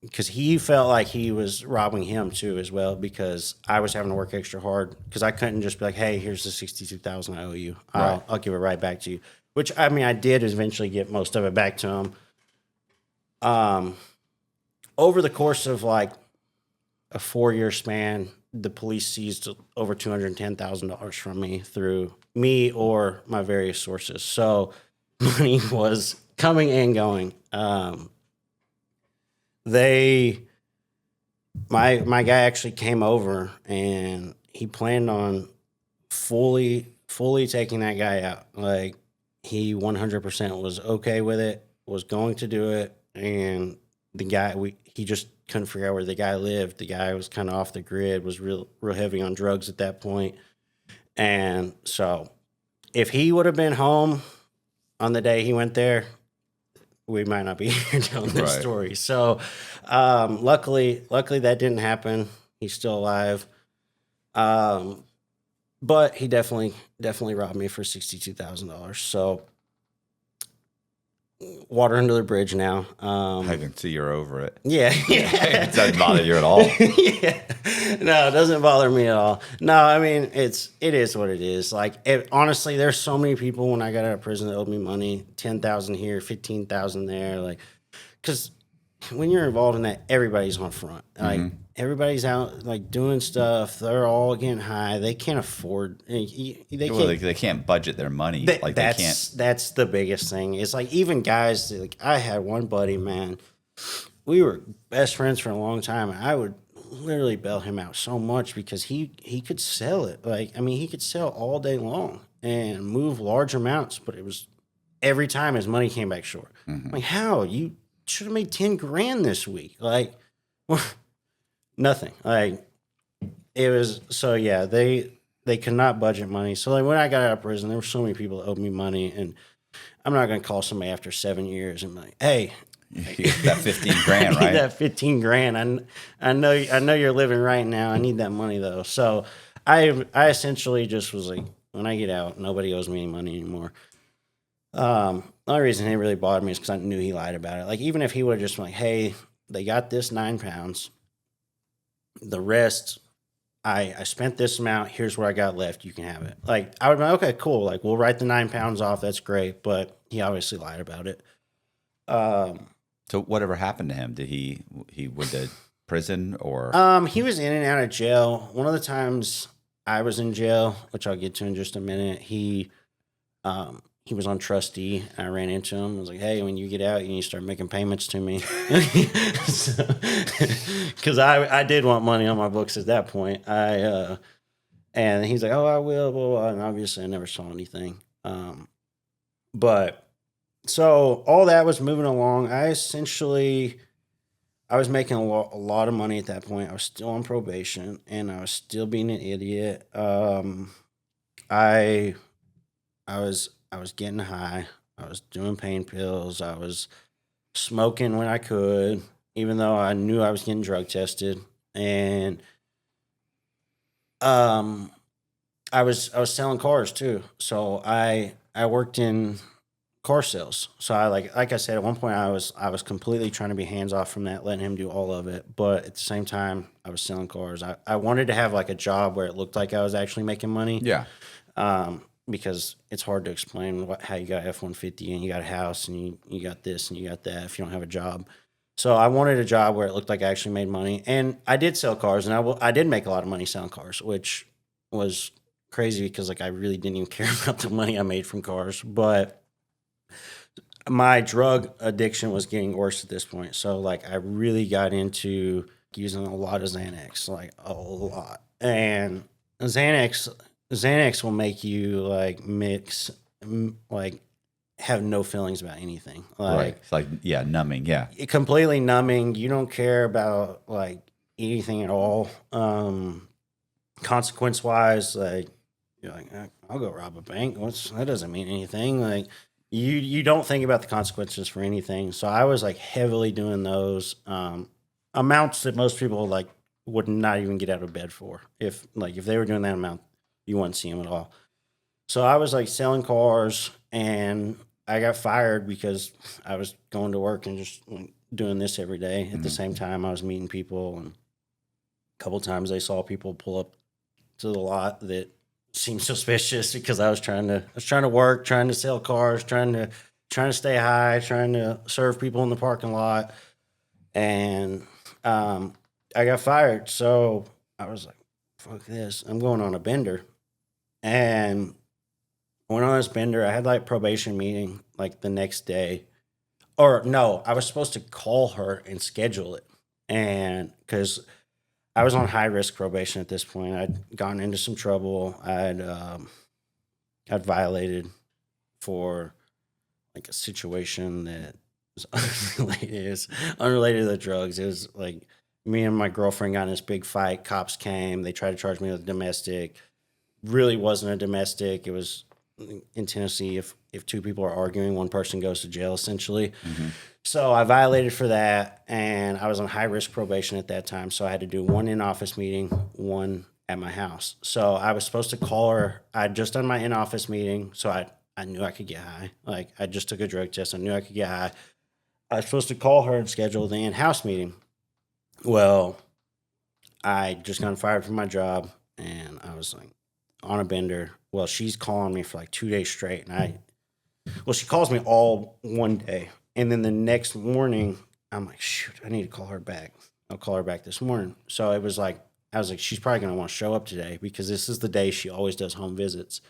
Because he felt like he was robbing him too as well, because I was having to work extra hard, because I couldn't just be like, "Hey, here's the 62,000 I owe you. I'll give it right back to you." Which, I did eventually get most of it back to him. Over the course of like a 4-year span, the police seized over $210,000 from me through me or my various sources. So money was coming and going. They my guy actually came over and he planned on fully taking that guy out. Like he 100% was okay with it, was going to do it, and the guy he just couldn't figure out where the guy lived. The guy was kind of off the grid, was real heavy on drugs at that point, and so if he would have been home on the day he went there, we might not be here telling this Right. story. So, luckily that didn't happen. He's still alive. But he definitely robbed me for $62,000. So, water under the bridge now. I can see you're over it. Yeah. It doesn't bother you at all. Yeah. No, it doesn't bother me at all. No, I mean it is what it is. Like honestly, there's so many people when I got out of prison that owed me money, 10,000 here, 15,000 there, like because when you're involved in that, everybody's on front. Like everybody's out like doing stuff. They're all getting high. They can't afford. They can't budget their money. Like they can't. That's the biggest thing. It's like even guys. Like I had one buddy, man. We were best friends for a long time, and I would literally bail him out so much because he could sell it. Like I mean, he could sell all day long and move large amounts, but it was every time his money came back short. Like how you should have made 10 grand this week. Like nothing. Like it was so yeah, they could not budget money. So like when I got out of prison, there were so many people that owed me money, and I'm not gonna call somebody after 7 years and be like, hey, That 15 grand, I need right? that 15 grand. I know you're living right now. I need that money though. So I essentially just was like, when I get out, nobody owes me any money anymore. The only reason it really bothered me is because I knew he lied about it. Like even if he would have just been like, hey, they got this 9 pounds. The rest, I spent this amount. Here's what I got left. You can have it. Like I would be like, okay, cool. Like we'll write the 9 pounds off. That's great. But he obviously lied about it. So whatever happened to him? Did he went to prison or? He was in and out of jail. One of the times I was in jail, which I'll get to in just a minute, he was on trustee. I ran into him. I was like, hey, when you get out, you need to start making payments to me. Because I did want money on my books at that point. And he's like, oh, I will, blah, blah. And obviously I never saw anything. But so all that was moving along. I was making a lot of money at that point. I was still on probation, and I was still being an idiot. I was getting high. I was doing pain pills. I was smoking when I could, even though I knew I was getting drug tested. And I was selling cars too. So I worked in car sales. So I like I said, at one point I was completely trying to be hands off from that, letting him do all of it. But at the same time, I was selling cars. I wanted to have like a job where it looked like I was actually making money. Yeah. Because it's hard to explain how you got F-150 and you got a house and you got this and you got that if you don't have a job. So I wanted a job where it looked like I actually made money. And I did sell cars, and I did make a lot of money selling cars, which was crazy because like I really didn't even care about the money I made from cars. But my drug addiction was getting worse at this point. So like I really got into using a lot of Xanax, like a lot. And Xanax will make you like like have no feelings about anything. Like Right. It's like, yeah, numbing. Yeah. completely numbing. You don't care about like anything at all. Consequence wise, like you're like, I'll go rob a bank. That doesn't mean anything. Like you don't think about the consequences for anything. So I was like heavily doing those amounts that most people like would not even get out of bed for. If they were doing that amount, you wouldn't see them at all. So I was like selling cars, and I got fired because I was going to work and just doing this every day. At the same time, I was meeting people, and a couple times I saw people pull up to the lot that seemed suspicious because I was trying to work, trying to sell cars, trying to stay high, trying to serve people in the parking lot, and I got fired. So I was like, "Fuck this! I'm going on a bender," and went on this bender. I had like probation meeting like the next day, or no, I was supposed to call her and schedule it, and because I was on high risk probation at this point. I'd gotten into some trouble. I'd violated for like a situation that was unrelated to the drugs. It was like me and my girlfriend got in this big fight. Cops came. They tried to charge me with domestic. Really wasn't a domestic. It was in Tennessee. If two people are arguing, one person goes to jail essentially. Mm-hmm. So I violated for that, and I was on high risk probation at that time. So I had to do one in office meeting, one at my house. So I was supposed to call her. I'd just done my in office meeting, so I knew I could get high. Like I just took a drug test. I knew I could get high. I was supposed to call her and schedule the in house meeting. Well, I just got fired from my job, and I was like on a bender. Well, she's calling me for like 2 days straight, and she calls me all one day. And then the next morning, I'm like, shoot, I need to call her back. I'll call her back this morning. So I was like, she's probably going to want to show up today because this is the day she always does home visits.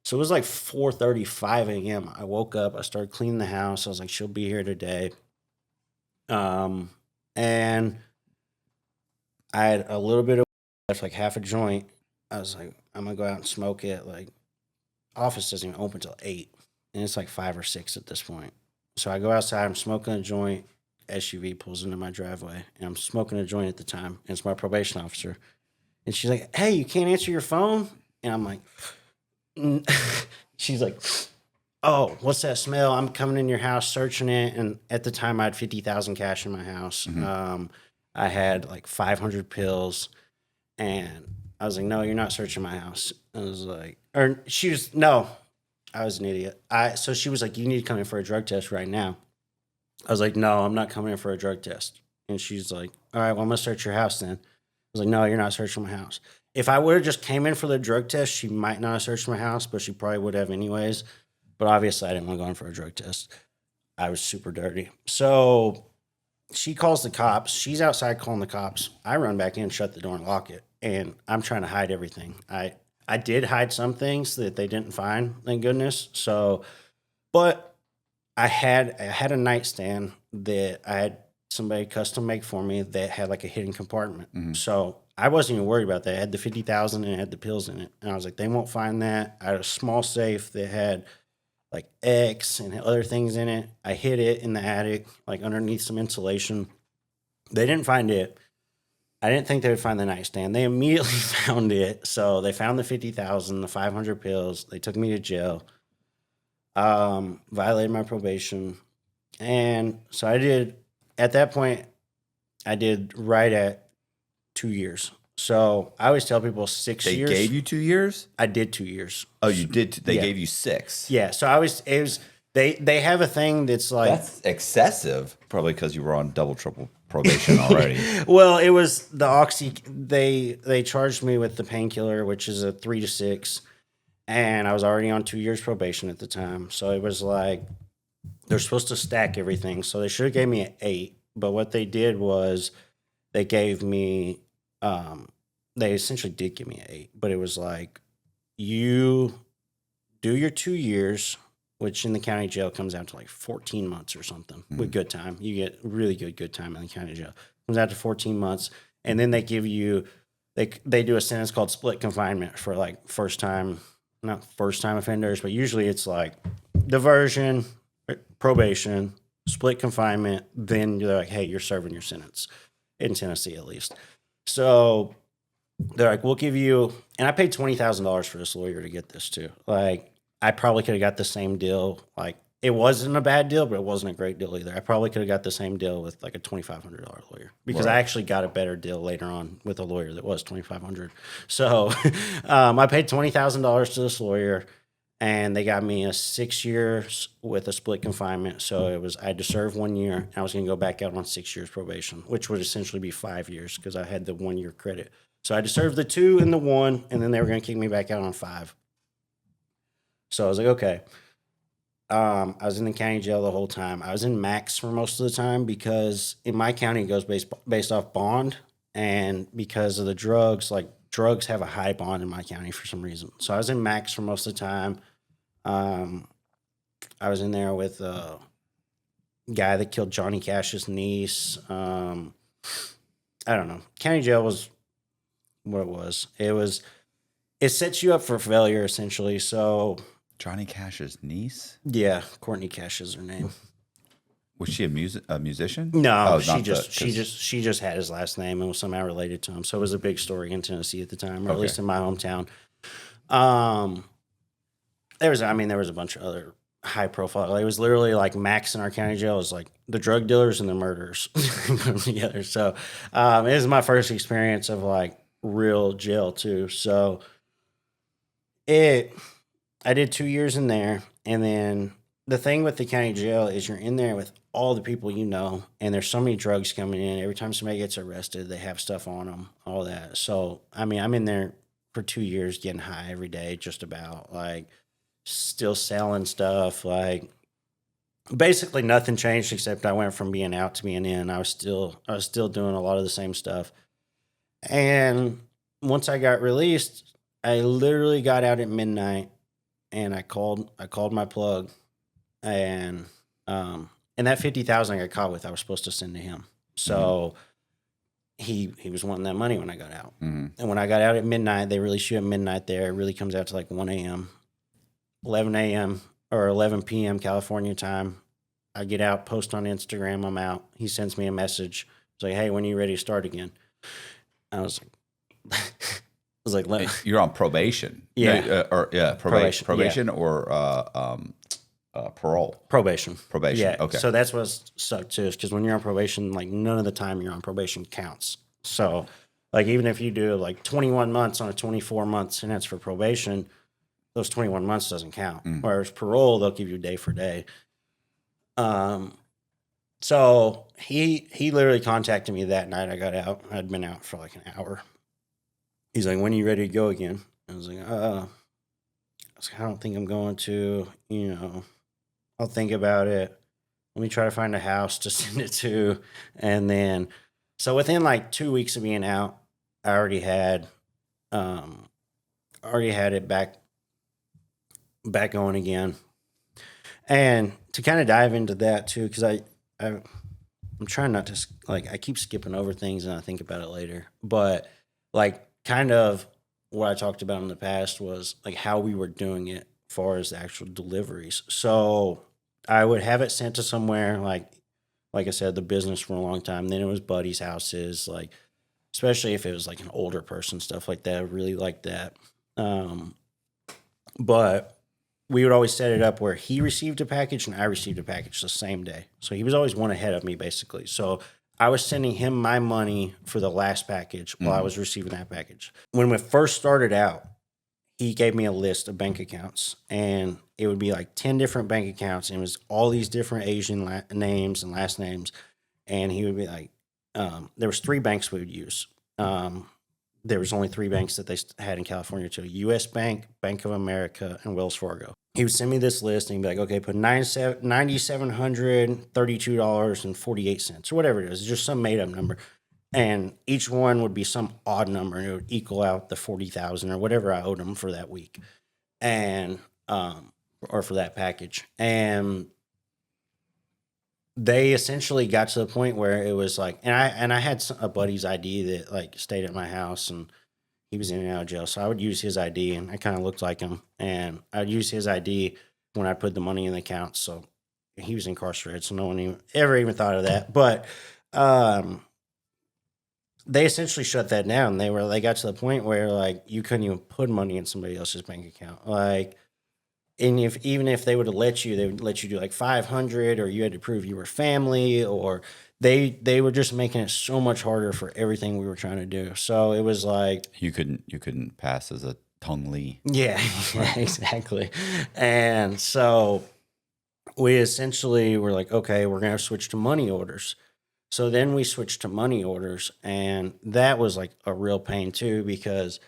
So it was like 4:35 a.m. I woke up. I started cleaning the house. I was like, she'll be here today. And I had a little bit of left, like half a joint. I was like, I'm going to go out and smoke it. Like, office doesn't even open till 8. And it's like 5 or 6 at this point. So I go outside, I'm smoking a joint, SUV pulls into my driveway, and I'm smoking a joint at the time, and it's my probation officer. And she's like, hey, you can't answer your phone? And I'm like, she's like, oh, what's that smell? I'm coming in your house, searching it. And at the time, I had 50,000 cash in my house. Mm-hmm. I had like 500 pills, and I was like, no, you're not searching my house. I was like, no. I was an idiot. So she was like, you need to come in for a drug test right now. I was like, no, I'm not coming in for a drug test. And she's like, all right, well, I'm going to search your house then. I was like, no, you're not searching my house. If I would have just came in for the drug test, she might not have searched my house, but she probably would have anyways. But obviously, I didn't want to go in for a drug test. I was super dirty. So she calls the cops. She's outside calling the cops. I run back in, shut the door, and lock it. And I'm trying to hide everything. I did hide some things that they didn't find, thank goodness. So, but I had a nightstand that I had somebody custom make for me that had like a hidden compartment. Mm-hmm. So I wasn't even worried about that. I had the 50,000 and it had the pills in it. And I was like, they won't find that. I had a small safe that had like X and other things in it. I hid it in the attic, like underneath some insulation. They didn't find it. I didn't think they would find the nightstand. They immediately found it. So they found the 50,000, the 500 pills. They took me to jail, violated my probation. And so at that point, I did right at 2 years. So I always tell people 6 years. They gave you 2 years? I did 2 years. Oh, you did? They gave you 6? Yeah. So they have a thing that's like. That's excessive. Probably because you were on double, triple probation already. Well, it was the oxy. They charged me with the painkiller, which is a 3 to 6, and I was already on 2 years probation at the time. So it was like they're supposed to stack everything. So they should have gave me an 8, but what they did was they gave me. They essentially did give me an 8, but it was like you do your 2 years, which in the county jail comes out to like 14 months or something with good time. You get really good time in the county jail. Comes out to 14 months. And then they give you, they do a sentence called split confinement for like not first time offenders, but usually it's like diversion, probation, split confinement. Then they're like, hey, you're serving your sentence in Tennessee at least. So they're like, we'll give you, and I paid $20,000 for this lawyer to get this too. Like, I probably could have got the same deal. Like, it wasn't a bad deal, but it wasn't a great deal either. I probably could have got the same deal with like a $2,500 lawyer because I actually got a better deal later on with a lawyer that was $2,500. So I paid $20,000 to this lawyer, and they got me a 6 years with a split confinement. So I had to serve 1 year, and I was going to go back out on 6 years probation, which would essentially be 5 years because I had the 1 year credit. So I had to serve the 2 and the 1, and then they were going to kick me back out on 5. So I was like, okay. I was in the county jail the whole time. I was in max for most of the time because in my county it goes based off bond, and because of the drugs, like drugs have a high bond in my county for some reason. So I was in max for most of the time. I was in there with a guy that killed Johnny Cash's niece. I I don't know. County jail was what it was. It sets you up for failure essentially. So Johnny Cash's niece? yeah, Courtney Cash is her name. Was she a musician? No, Oh, she not just had his last name and was somehow related to him. So it was a big story in Tennessee at the time, or at least in my hometown. There was a bunch of other high profile. It was literally like Max in our county jail. It was like the drug dealers and the murderers put together. So it was my first experience of like real jail too. So I did 2 years in there, and then the thing with the county jail is you're in there with all the people you know, and there's so many drugs coming in. Every time somebody gets arrested, they have stuff on them, all that. So I mean, I'm in there for 2 years getting high every day, just about like still selling stuff. Like basically nothing changed except I went from being out to being in. I was still doing a lot of the same stuff. And once I got released, I literally got out at midnight and I called my plug, and that 50,000 I got caught with, I was supposed to send to him. So he was wanting that money when I got out. And when I got out at midnight, they release you at midnight there. It really comes out to like 1 a.m., 11 a.m. or 11 p.m. California time. I get out, post on Instagram, I'm out. He sends me a message. It's like, hey, when are you ready to start again? I was like, you're on probation. Yeah. Probation or parole. Probation. Yeah. Okay. So that's what sucked too, because when you're on probation, like none of the time you're on probation counts. So like even if you do like 21 months on a 24-month sentence for probation, those 21 months doesn't count. Whereas parole, they'll give you day for day. So he literally contacted me that night I got out. I'd been out for like an hour. He's like, when are you ready to go again? I was like, I don't think I'm going to, I'll think about it. Let me try to find a house to send it to. And then, so within like 2 weeks of being out, I already had it back going again. And to kind of dive into that too, because I'm trying not to, like, I keep skipping over things and I think about it later. But like kind of what I talked about in the past was like how we were doing it as far as the actual deliveries. So I would have it sent to somewhere like I said, the business for a long time. Then it was buddies' houses, like especially if it was like an older person, stuff like that. I really like that. But we would always set it up where he received a package and I received a package the same day. So he was always one ahead of me, basically. So I was sending him my money for the last package while I was receiving that package. When we first started out, he gave me a list of bank accounts, and it would be like 10 different bank accounts, and it was all these different Asian names and last names. And he would be like, there was 3 banks we would use. There was only 3 banks that they had in California too: U.S. Bank, Bank of America, and Wells Fargo. He would send me this list and he'd be like, okay, put $9,732.48 or whatever it is, just some made up number. And each one would be some odd number, and it would equal out the 40,000 or whatever I owed him for that week, and or for that package. And they essentially got to the point where it was like, and I had a buddy's ID that like stayed at my house, and he was in and out of jail. So I would use his ID, and I kind of looked like him, and I'd use his ID when I put the money in the account. So he was incarcerated, so no one ever even thought of that. But they essentially shut that down. They got to the point where like you couldn't even put money in somebody else's bank account. Like, and even if they would have let you, they would let you do like 500, or you had to prove you were family, or they were just making it so much harder for everything we were trying to do. So it was like you couldn't pass as a Tung Lee. Yeah, exactly. And so we essentially were like, okay, we're gonna switch to money orders. So then we switched to money orders, and that was like a real pain too, because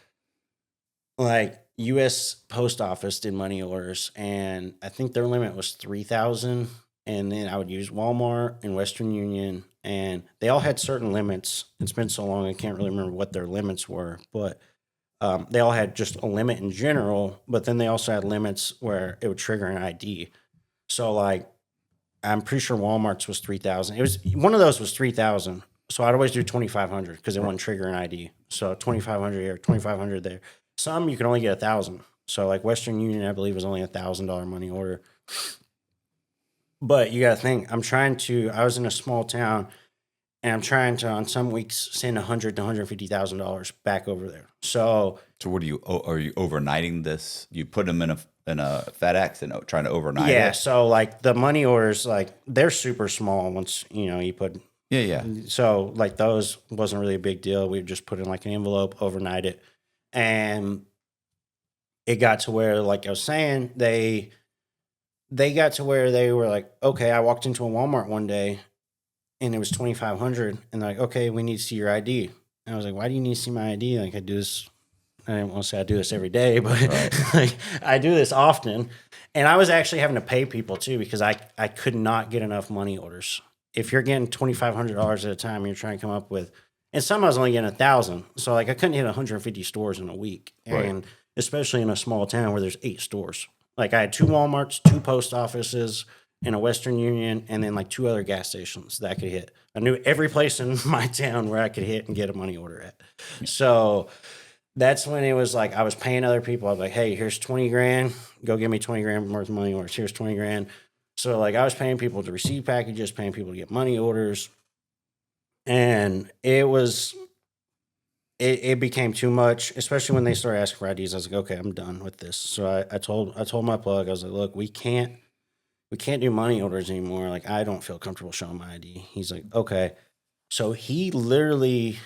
like U.S. Post Office did money orders, and I think their limit was 3,000. And then I would use Walmart and Western Union, and they all had certain limits. It's been so long, I can't really remember what their limits were, but they all had just a limit in general, but then they also had limits where it would trigger an ID. So like, I'm pretty sure Walmart's was 3,000. It was one of those was 3,000. So I'd always do 2,500 because it wouldn't trigger an ID. So 2,500 here, 2,500 there. Some you can only get 1,000. So like Western Union, I believe, was only $1,000 money order. But you got to think, I was in a small town, and I'm trying to, on some weeks, send $100,000 to $150,000 back over there. So what are you overnighting this? You put them in a FedEx and trying to overnight yeah, it? so like the money orders, like they're super small once, you put. Yeah. So like those wasn't really a big deal. We just put in like an envelope, overnight it. And it got to where, like I was saying, they got to where they were like, okay, I walked into a Walmart one day and it was 2,500, and they're like, okay, we need to see your ID. And I was like, why do you need to see my ID? Like, I do this. I didn't want to say I do this every day, but like, I do this often. And I was actually having to pay people too, because I could not get enough money orders. If you're getting $2,500 at a time, you're trying to come up with, and some I was only getting 1,000. So like I couldn't hit 150 stores in a week, and especially in a small town where there's 8 stores. Like I had 2 Walmarts, 2 post offices, and a Western Union, and then like 2 other gas stations that I could hit. I knew every place in my town where I could hit and get a money order at. So that's when it was like I was paying other people. I was like, hey, here's 20 grand. Go give me 20 grand worth of money orders. Here's 20 grand. So like I was paying people to receive packages, paying people to get money orders. And it became too much, especially when they started asking for IDs. I was like, okay, I'm done with this. So I told my plug, I was like, look, we can't do money orders anymore. Like, I don't feel comfortable showing my ID. He's like, okay. So he literally,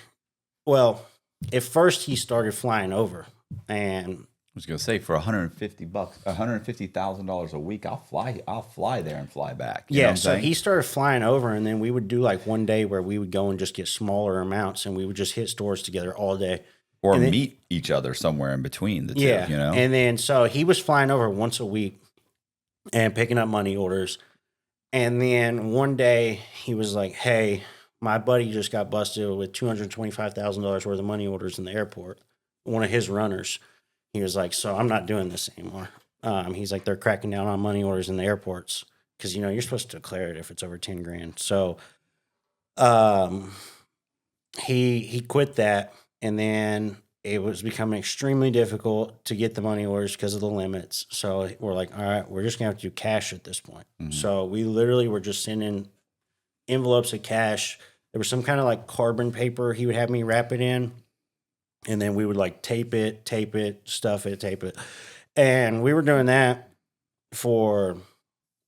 well, at first he started flying over, and I was gonna say, for $150, $150,000 a week, I'll fly there and fly back. You know what I'm so saying? he started flying over, and then we would do like one day where we would go and just get smaller amounts, and we would just hit stores together all day. Or then, meet each other somewhere in between the two, yeah. you know? And then so he was flying over once a week and picking up money orders. And then one day he was like, hey, my buddy just got busted with $225,000 worth of money orders in the airport. One of his runners. He was like, so I'm not doing this anymore. He's like, they're cracking down on money orders in the airports because, you're supposed to declare it if it's over 10 grand. So he quit that, and then it was becoming extremely difficult to get the money orders because of the limits. So we're like, all right, we're just going to have to do cash at this point. Mhm. So we literally were just sending envelopes of cash. There was some kind of like carbon paper he would have me wrap it in, and then we would like tape it, stuff it, tape it. And we were doing that for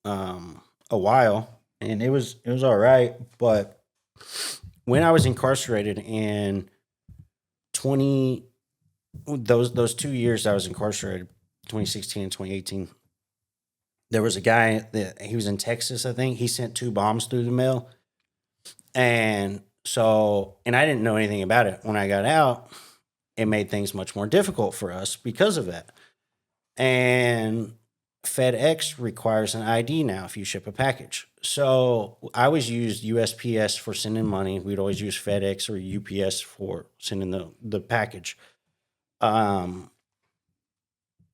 a while, and it was all right. But when I was incarcerated in those 2 years I was incarcerated, 2016 and 2018, there was a guy that he was in Texas, I think. He sent 2 bombs through the mail. And I didn't know anything about it. When I got out, it made things much more difficult for us because of that. And FedEx requires an ID now if you ship a package. So I always used USPS for sending money. We'd always use FedEx or UPS for sending the package of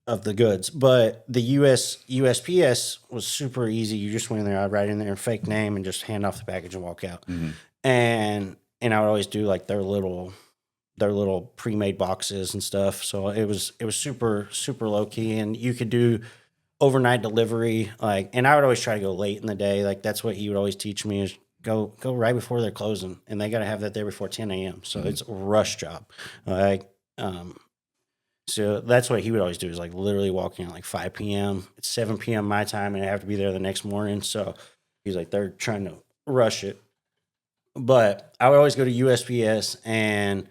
the goods. But the USPS was super easy. You just went in there, I'd write in there a fake name and just hand off the package and walk out. Mhm. And I would always do like their little pre-made boxes and stuff. So it was super, super low key, and you could do overnight delivery. And I would always try to go late in the day. Like that's what he would always teach me is go right before they're closing, and they got to have that there before 10 a.m. So it's a rush job. So that's what he would always do is like literally walking at like 5 p.m. It's 7 p.m. my time, and I have to be there the next morning. So he's like, they're trying to rush it. But I would always go to USPS, and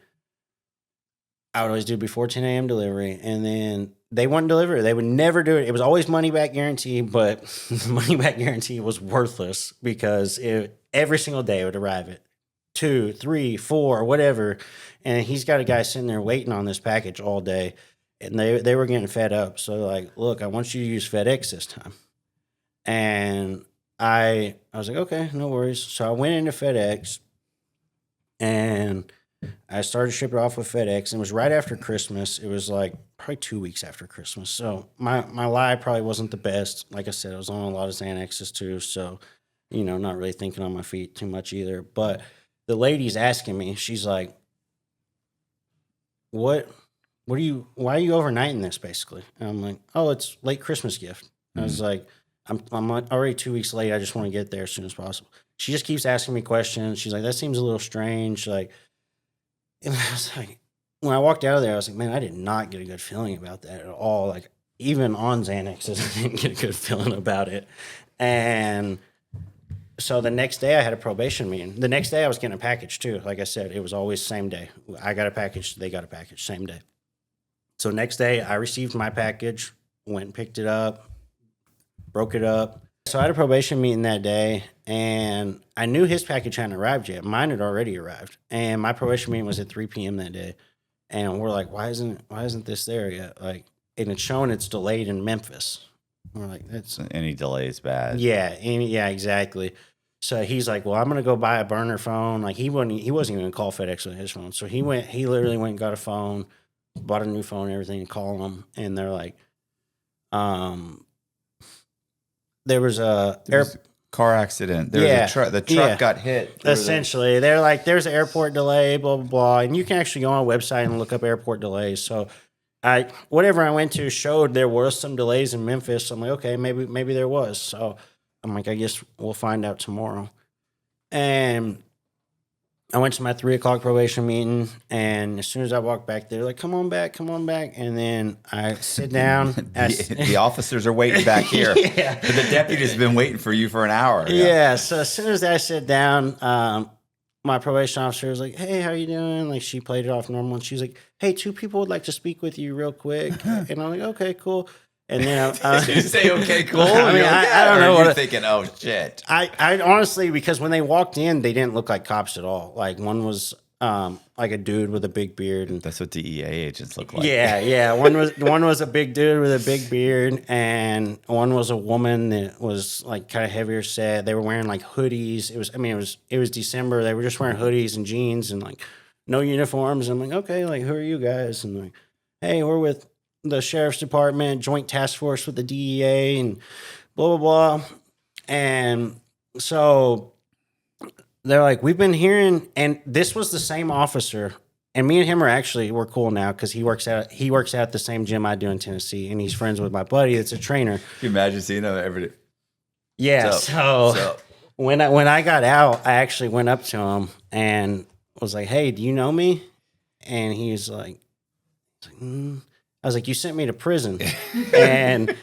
I would always do before 10 a.m. delivery, and then they wouldn't deliver it. They would never do it. It was always money back guarantee, but the money back guarantee was worthless because every single day it would arrive at 2, 3, 4, whatever. And he's got a guy sitting there waiting on this package all day, and they were getting fed up. So like, look, I want you to use FedEx this time. And I was like, okay, no worries. So I went into FedEx, and I started shipping off with FedEx, and it was right after Christmas. It was like probably 2 weeks after Christmas. So my lie probably wasn't the best. Like I said, I was on a lot of Xanaxes too. So, not really thinking on my feet too much either. But the lady's asking me, she's like, why are you overnighting this basically? And I'm like, oh, it's late Christmas gift. I was like, I'm already 2 weeks late. I just want to get there as soon as possible. She just keeps asking me questions. She's like, that seems a little strange. Like, and I was like, when I walked out of there, I was like, man, I did not get a good feeling about that at all. Like, even on Xanax, I didn't get a good feeling about it. And so the next day I had a probation meeting. The next day I was getting a package too. Like I said, it was always same day. I got a package, they got a package, same day. So next day I received my package, went and picked it up, broke it up. So I had a probation meeting that day, and I knew his package hadn't arrived yet. Mine had already arrived, and my probation meeting was at 3 p.m. that day. And we're like, why isn't this there yet? Like, and it's showing it's delayed in Memphis. We're like, that's Any delay is bad. yeah, exactly. So he's like, well, I'm gonna go buy a burner phone. Like he wasn't even gonna call FedEx on his phone. So he literally went and got a phone, bought a new phone and everything, and called them, and they're like, there was a car accident. There was a truck. The truck got hit. Essentially, they're like, there's an airport delay, blah blah blah, and you can actually go on a website and look up airport delays. So, whatever I went to showed there were some delays in Memphis. So I'm like, okay, maybe there was. So I'm like, I guess we'll find out tomorrow. And I went to my 3 o'clock probation meeting, and as soon as I walked back, they're like, come on back. And then I sit down. The officers are waiting back here. Yeah. The deputy's been waiting for you for an hour. Yeah. So as soon as I sit down, my probation officer was like, hey, how you doing? Like, she played it off normal, and she's like, hey, 2 people would like to speak with you real quick. And I'm like, okay, cool. And then Did you say, okay, cool? I mean, I don't know. You're thinking, oh, shit. I honestly, because when they walked in, they didn't look like cops at all. Like, one was like a dude with a big beard. And that's what DEA agents look like. Yeah. One was a big dude with a big beard, and one was a woman that was like kind of heavier set. They were wearing like hoodies. It was December. They were just wearing hoodies and jeans and like no uniforms. I'm like, okay, like who are you guys? And like, hey, we're with the sheriff's department, joint task force with the DEA, and blah blah blah. And so they're like, we've been hearing, and this was the same officer, and me and him we're cool now because he works out at the same gym I do in Tennessee, and he's friends with my buddy that's a trainer. Can you imagine seeing him every day? Yeah. So when I got out, I actually went up to him and was like, hey, do you know me? And he's like I was like, you sent me to prison. And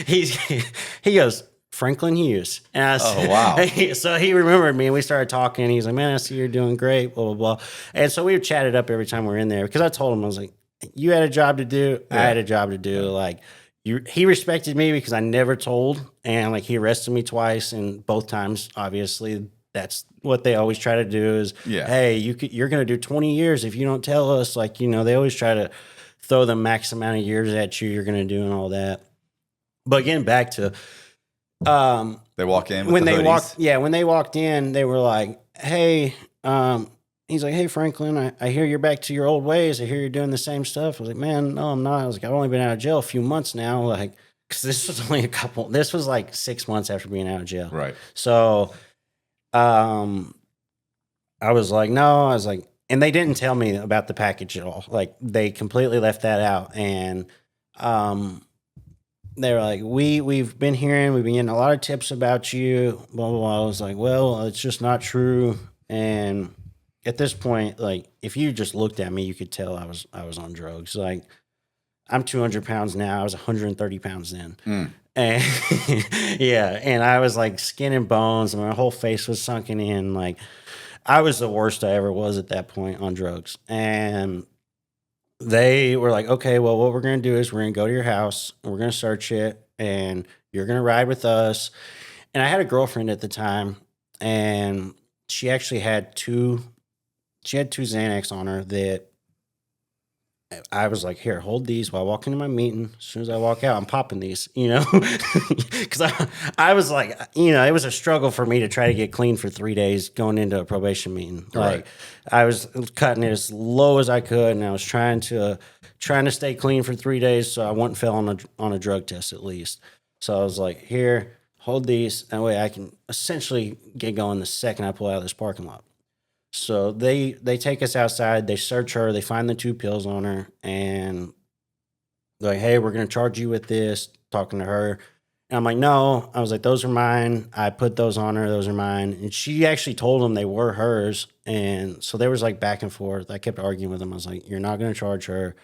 he goes, Franklin Hughes. And I said, oh, wow. So he remembered me, and we started talking. He's like, man, I see you're doing great, blah, blah, blah. And so we would chat it up every time we were in there, because I told him, I was like, you had a job to do. Yeah. I had a job to do. Like, he respected me because I never told, and like he arrested me twice, and both times, obviously, that's what they always try to do is, hey, you're going to do 20 years if you don't tell us. Like, they always try to throw the max amount of years at you're going to do and all that. But getting back to they walk in with when they walked in, they were like, hey, he's like, hey, Franklin, I hear you're back to your old ways. I hear you're doing the same stuff. I was like, man, no, I'm not. I was like, I've only been out of jail a few months now. Like, because this was like 6 months after being out of jail. Right. So I was like, no, and they didn't tell me about the package at all. Like, they completely left that out. And they were like, we've been getting a lot of tips about you, blah, blah, blah. I was like, well, it's just not true. And at this point, like, if you just looked at me, you could tell I was on drugs. Like, I'm 200 pounds now. I was 130 pounds then. And yeah, and I was like skin and bones, and my whole face was sunken in. Like, I was the worst I ever was at that point on drugs. And they were like, okay, well, what we're going to do is we're going to go to your house, and we're going to search it, and you're going to ride with us. And I had a girlfriend at the time, and she actually had two Xanax on her that I was like, here, hold these while I walk into my meeting. As soon as I walk out, I'm popping these, because I was like, it was a struggle for me to try to get clean for 3 days going into a probation meeting. Right. Like, I was cutting it as low as I could, and I was trying to stay clean for 3 days so I wouldn't fail on a drug test at least. So I was like, here, hold these. That way I can essentially get going the second I pull out of this parking lot. So they take us outside, they search her, they find the 2 pills on her, and they're like, hey, we're going to charge you with this, talking to her. And I'm like, no. I was like, those are mine. I put those on her. Those are mine. And she actually told them they were hers. And so there was like back and forth. I kept arguing with them. I was like, you're not going to charge her.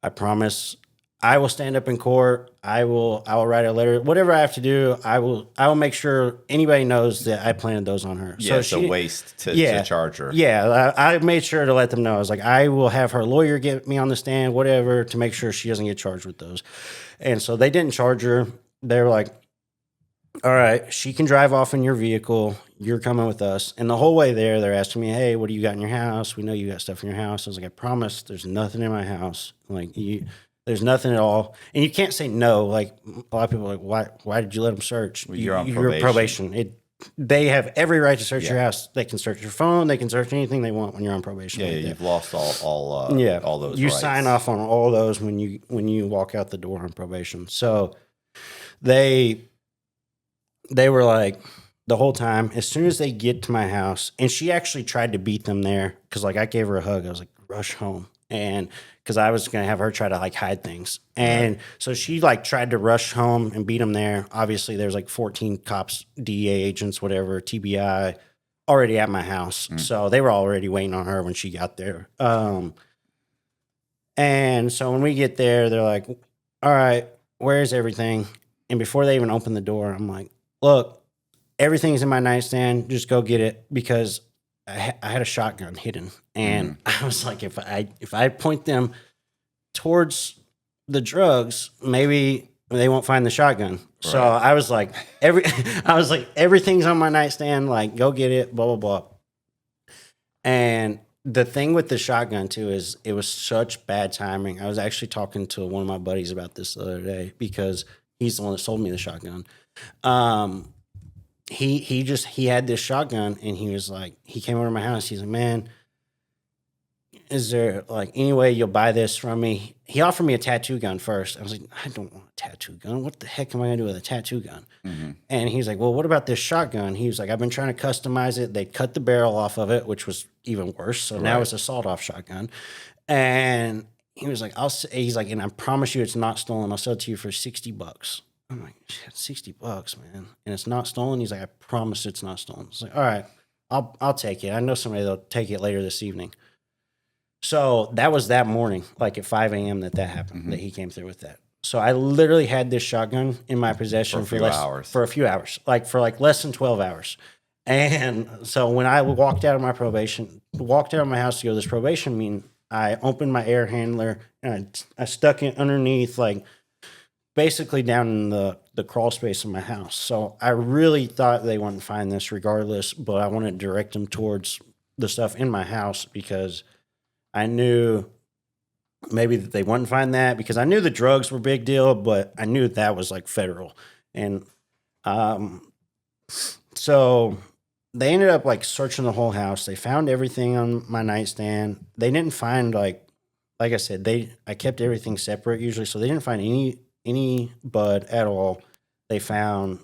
I promise. I will stand up in court. I will write a letter. Whatever I have to do, I will make sure anybody knows that I planted those on her. Yeah, so she, waste to charge her. Yeah, I made sure to let them know. I was like, I will have her lawyer get me on the stand, whatever, to make sure she doesn't get charged with those. And so they didn't charge her. They were like, all right, she can drive off in your vehicle. You're coming with us. And the whole way there, they're asking me, hey, what do you got in your house? We know you got stuff in your house. I was like, I promise there's nothing in my house. Like, there's nothing at all. And you can't say no. Like, a lot of people are like, why did you let them search? Well, you're on You're probation. They have every right to search your house. They can search your phone. They can search anything they want when you're on probation. Yeah, you've lost all those You rights. sign off on all those when you walk out the door on probation. So they were like, the whole time, as soon as they get to my house, and she actually tried to beat them there because, like, I gave her a hug. I was like, rush home. And because I was going to have her try to, like, hide things. And so she, like, tried to rush home and beat them there. Obviously, there's, like, 14 cops, DEA agents, whatever, TBI, already at my house. So they were already waiting on her when she got there. And so when we get there, they're like, all right, where's everything? And before they even open the door, I'm like, look, everything's in my nightstand. Just go get it, because I had a shotgun hidden. And I was like, if I point them towards the drugs, maybe they won't find the shotgun. Right. So I was like, everything's on my nightstand. Like, go get it, blah, blah, blah. And the thing with the shotgun too is it was such bad timing. I was actually talking to one of my buddies about this the other day, because he's the one that sold me the shotgun. He had this shotgun, and he was like, he came over to my house. He's like, man, is there like any way you'll buy this from me? He offered me a tattoo gun first. I was like, I don't want a tattoo gun. What the heck am I gonna do with a tattoo gun? And he's like, well, what about this shotgun? He was like, I've been trying to customize it. They cut the barrel off of it, which was even worse. So now it's a sawed-off shotgun. And he was like, he's like, and I promise you it's not stolen. I'll sell it to you for $60. I'm like, shit, $60, man. And it's not stolen? He's like, I promise it's not stolen. I was like, all right, I'll take it. I know somebody that'll take it later this evening. So that was that morning, like at 5 a.m. that happened, that he came through with that. So I literally had this shotgun in my possession for a few hours, like for like less than 12 hours. And so when I walked out of my house to go to this probation meeting, I opened my air handler and I stuck it underneath, like, basically down in the crawl space of my house. So I really thought they wouldn't find this regardless, but I wanted to direct them towards the stuff in my house, because I knew maybe that they wouldn't find that, because I knew the drugs were a big deal, but I knew that was like federal. And so they ended up like searching the whole house. They found everything on my nightstand. They didn't find like I said, I kept everything separate usually, so they didn't find any bud at all. They found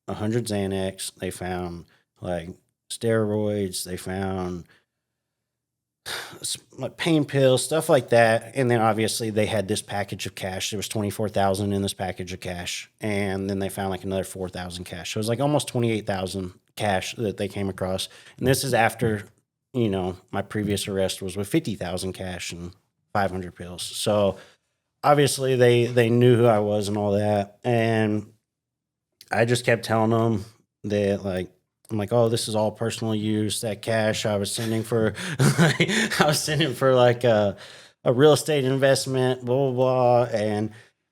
100 Xanax. They found like steroids. They found like pain pills, stuff like that. And then obviously they had this package of cash. There was $24,000 in this package of cash. And then they found like another $4,000 cash. So it was like almost $28,000 cash that they came across. And this is after, my previous arrest was with $50,000 cash and 500 pills. So obviously they knew who I was and all that. And I just kept telling them that, like, I'm like, oh, this is all personal use. That cash I was sending for, like a real estate investment, blah, blah, blah. And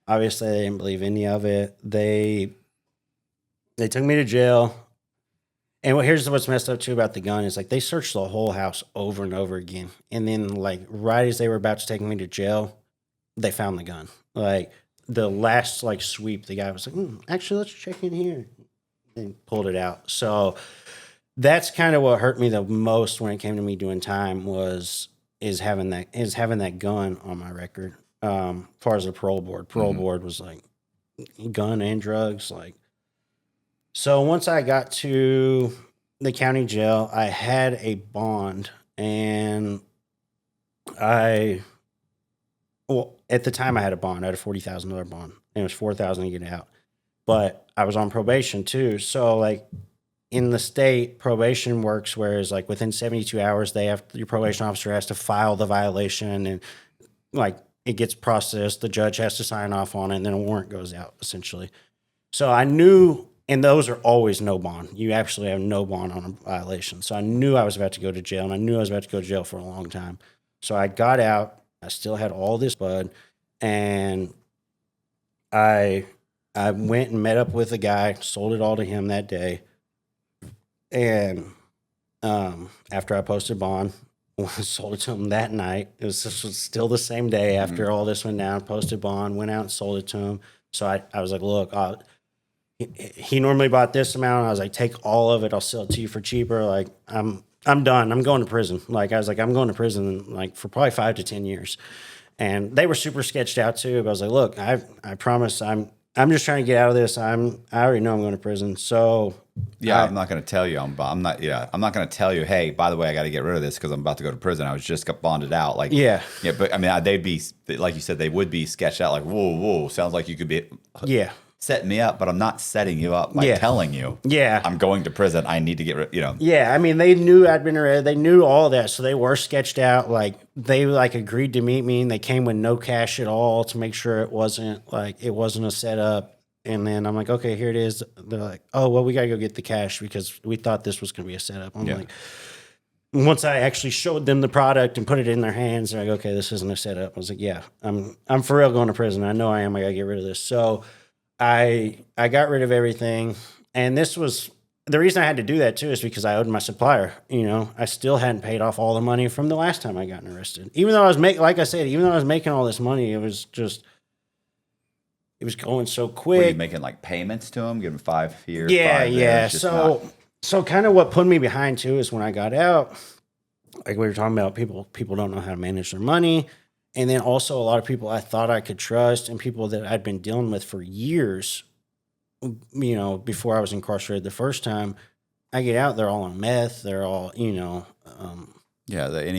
obviously they didn't believe any of it. They took me to jail. And here's what's messed up too about the gun is, like, they searched the whole house over and over again. And then, like, right as they were about to take me to jail, they found the gun. Like, the last, like, sweep, the guy was like, actually, let's check in here. And pulled it out. So that's kind of what hurt me the most when it came to me doing time is having that gun on my record. As far as the parole board was like gun and drugs. Like, so once I got to the county jail, I had a bond and at the time I had a bond. I had a $40,000 bond, and it was $4,000 to get out. But I was on probation too, so like in the state, probation works whereas like within 72 hours, your probation officer has to file the violation, and like it gets processed. The judge has to sign off on it, and then a warrant goes out essentially. So I knew, and those are always no bond. You actually have no bond on a violation. So I knew I was about to go to jail, and I knew I was about to go to jail for a long time. So I got out. I still had all this bud, and I went and met up with a guy, sold it all to him that day. And after I posted bond, sold it to him that night. This was still the same day after all this went down. Posted bond, went out and sold it to him. So I was like, look, he normally bought this amount. I was like, take all of it. I'll sell it to you for cheaper. Like I'm done. I'm going to prison. Like I was like, I'm going to prison like for probably 5 to 10 years. And they were super sketched out too. But I was like, look, I promise I'm just trying to get out of this. I already know I'm going to prison. So yeah, I'm not going to tell you. I'm not going to tell you, hey, by the way, I got to get rid of this because I'm about to go to prison. I was just got bonded out. Like, yeah. But I mean, they'd be, like you said, they would be sketched out like, whoa, sounds like you could be setting me up, but I'm not setting you up by telling you, I'm going to prison. I need to get rid, Yeah, I mean, they knew I'd been arrested. They knew all that, so they were sketched out. Like, they like agreed to meet me, and they came with no cash at all to make sure it wasn't a setup. And then I'm like, okay, here it is. They're like, oh, well, we got to go get the cash because we thought this was going to be a setup. I'm like, once I actually showed them the product and put it in their hands, they're like, okay, this isn't a setup. I was like, yeah, I'm for real going to prison. I know I am. I got to get rid of this. So I got rid of everything. And this was the reason I had to do that too, is because I owed my supplier. I still hadn't paid off all the money from the last time I got arrested. Even though I was even though I was making all this money, it was going so quick. Were you making like payments to them, giving 5 here? Yeah, 5 there, yeah. So kind of what put me behind too is when I got out, like we were talking about, people don't know how to manage their money. And then also a lot of people I thought I could trust, and people that I'd been dealing with for years, before I was incarcerated the first time. I get out, they're all on meth. They're all, any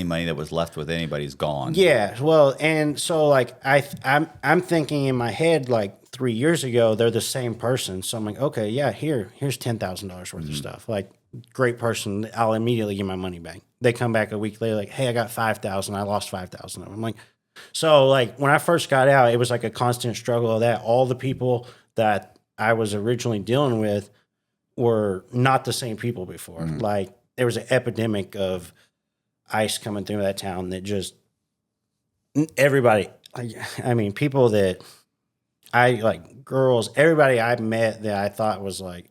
money that was left with anybody's gone. Yeah, well, and so like I'm thinking in my head like 3 years ago they're the same person. So I'm like, okay, yeah, here's $10,000 worth of stuff. Like, great person. I'll immediately get my money back. They come back a week later like, hey, I got 5,000. I lost 5,000. I'm like, so like when I first got out, it was like a constant struggle of that. All the people that I was originally dealing with were not the same people before. Like, there was an epidemic of ICE coming through that town that just everybody, I mean, people that I like, girls, everybody I met that I thought was like,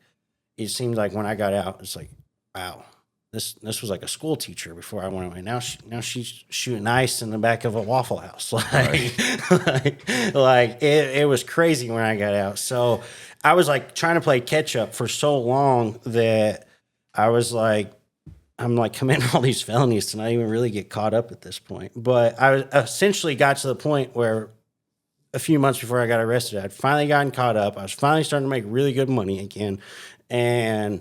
it seemed like when I got out, it's like, wow, this was like a school teacher before I went away. Now she's shooting ice in the back of a Waffle House. Like it was crazy when I got out. So I was like trying to play catch up for so long that I was like, I'm like committing all these felonies to not even really get caught up at this point. But I essentially got to the point where a few months before I got arrested, I'd finally gotten caught up. I was finally starting to make really good money again. And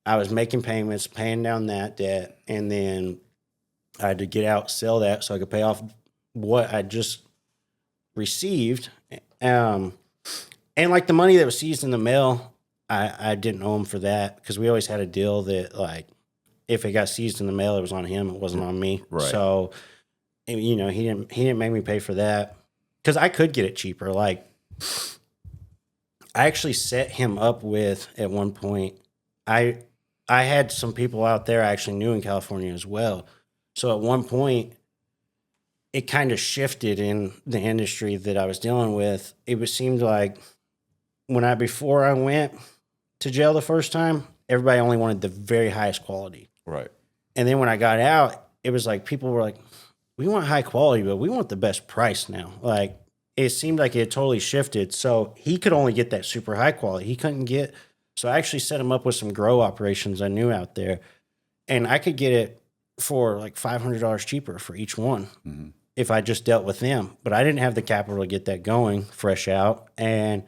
I was making payments, paying down that debt. And then I had to get out, sell that so I could pay off what I just received. And like the money that was seized in the mail, I didn't owe him for that, because we always had a deal that like, if it got seized in the mail, it was on him. It wasn't on me. Right. So, he didn't make me pay for that, because I could get it cheaper. Like, I actually set him up with, at one point, I had some people out there I actually knew in California as well. So at one point, it kind of shifted in the industry that I was dealing with. Seemed like before I went to jail the first time, everybody only wanted the very highest quality. Right. And then when I got out, it was like people were like, we want high quality, but we want the best price now. Like, it seemed like it totally shifted. So he could only get that super high quality. He couldn't get. So I actually set him up with some grow operations I knew out there. And I could get it for like $500 cheaper for each one if I just dealt with them. But I didn't have the capital to get that going fresh out. And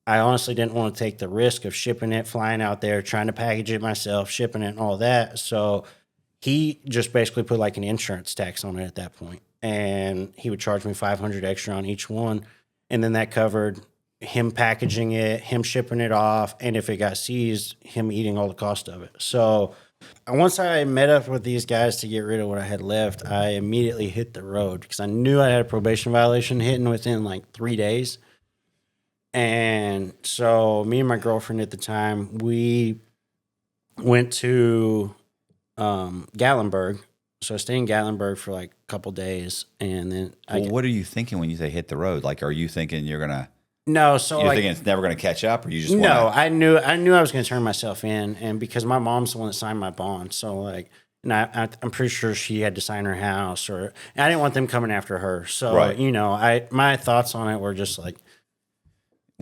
I honestly didn't want to take the risk of shipping it, flying out there, trying to package it myself, shipping it and all that. So he just basically put like an insurance tax on it at that point, and he would charge me $500 extra on each one, and then that covered him packaging it, him shipping it off, and if it got seized, him eating all the cost of it. So once I met up with these guys to get rid of what I had left, I immediately hit the road because I knew I had a probation violation hitting within like 3 days. And so me and my girlfriend at the time, we went to Gatlinburg. So I stayed in Gatlinburg for like a couple days, and then What are you thinking when you say hit the road? Like, are you thinking you're thinking it's never gonna catch up, or you just I knew I was going to turn myself in, and because my mom's the one that signed my bond, so like, and I'm pretty sure she had to sign her house, and I didn't want them coming after her. So my thoughts on it were just like,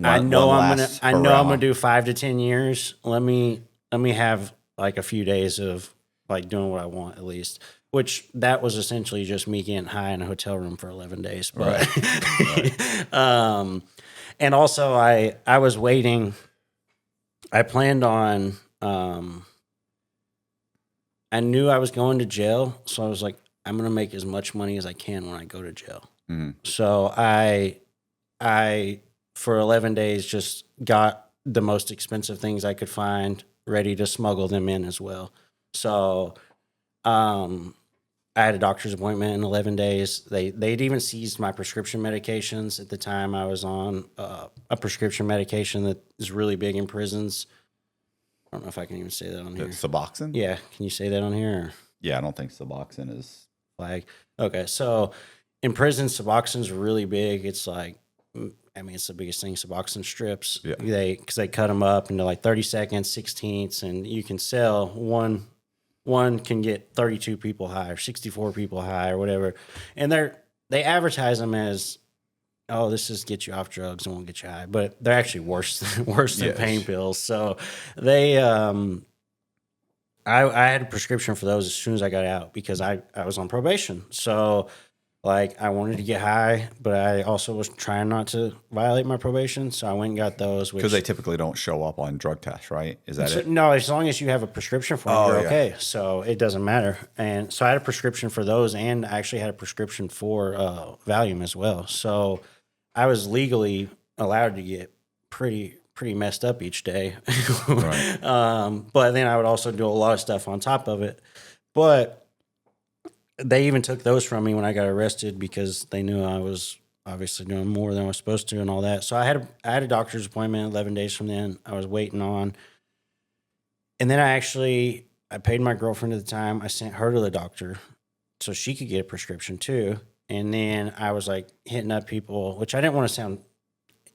I know I'm gonna do 5 to 10 years. Let me have like a few days of like doing what I want at least. Which that was essentially just me getting high in a hotel room for 11 days. But and also I was waiting. I planned on I knew I was going to jail, so I was like, I'm gonna make as much money as I can when I go to jail. Mm-hmm. So I for 11 days just got the most expensive things I could find, ready to smuggle them in as well. So I had a doctor's appointment in 11 days. They'd even seized my prescription medications at the time. I was on a prescription medication that is really big in prisons. I don't know if I can even say that on here. Suboxone? Yeah. Can you say that on here? Or? Yeah, I don't think Suboxone is flag. Okay. So in prison, Suboxone's really big. It's like, I mean, it's the biggest thing, Suboxone strips. Yeah. Because they cut them up into like 30 seconds, 16ths, and you can sell one can get 32 people high or 64 people high or whatever. And they advertise them as, oh, this is get you off drugs and won't get you high. But they're actually worse than pain pills. So they I had a prescription for those as soon as I got out because I was on probation. So like I wanted to get high, but I also was trying not to violate my probation. So I went and got those. Because they typically don't show up on drug tests, right? Is that it? No, as long as you have a prescription for them, you're okay. So it doesn't matter. And so I had a prescription for those, and I actually had a prescription for Valium as well. So I was legally allowed to get pretty messed up each day. Right. But then I would also do a lot of stuff on top of it. But they even took those from me when I got arrested because they knew I was obviously doing more than I was supposed to and all that. So I had a doctor's appointment 11 days from then. I was waiting on. And then I paid my girlfriend at the time. I sent her to the doctor so she could get a prescription too. And then I was like hitting up people, which I didn't want to sound,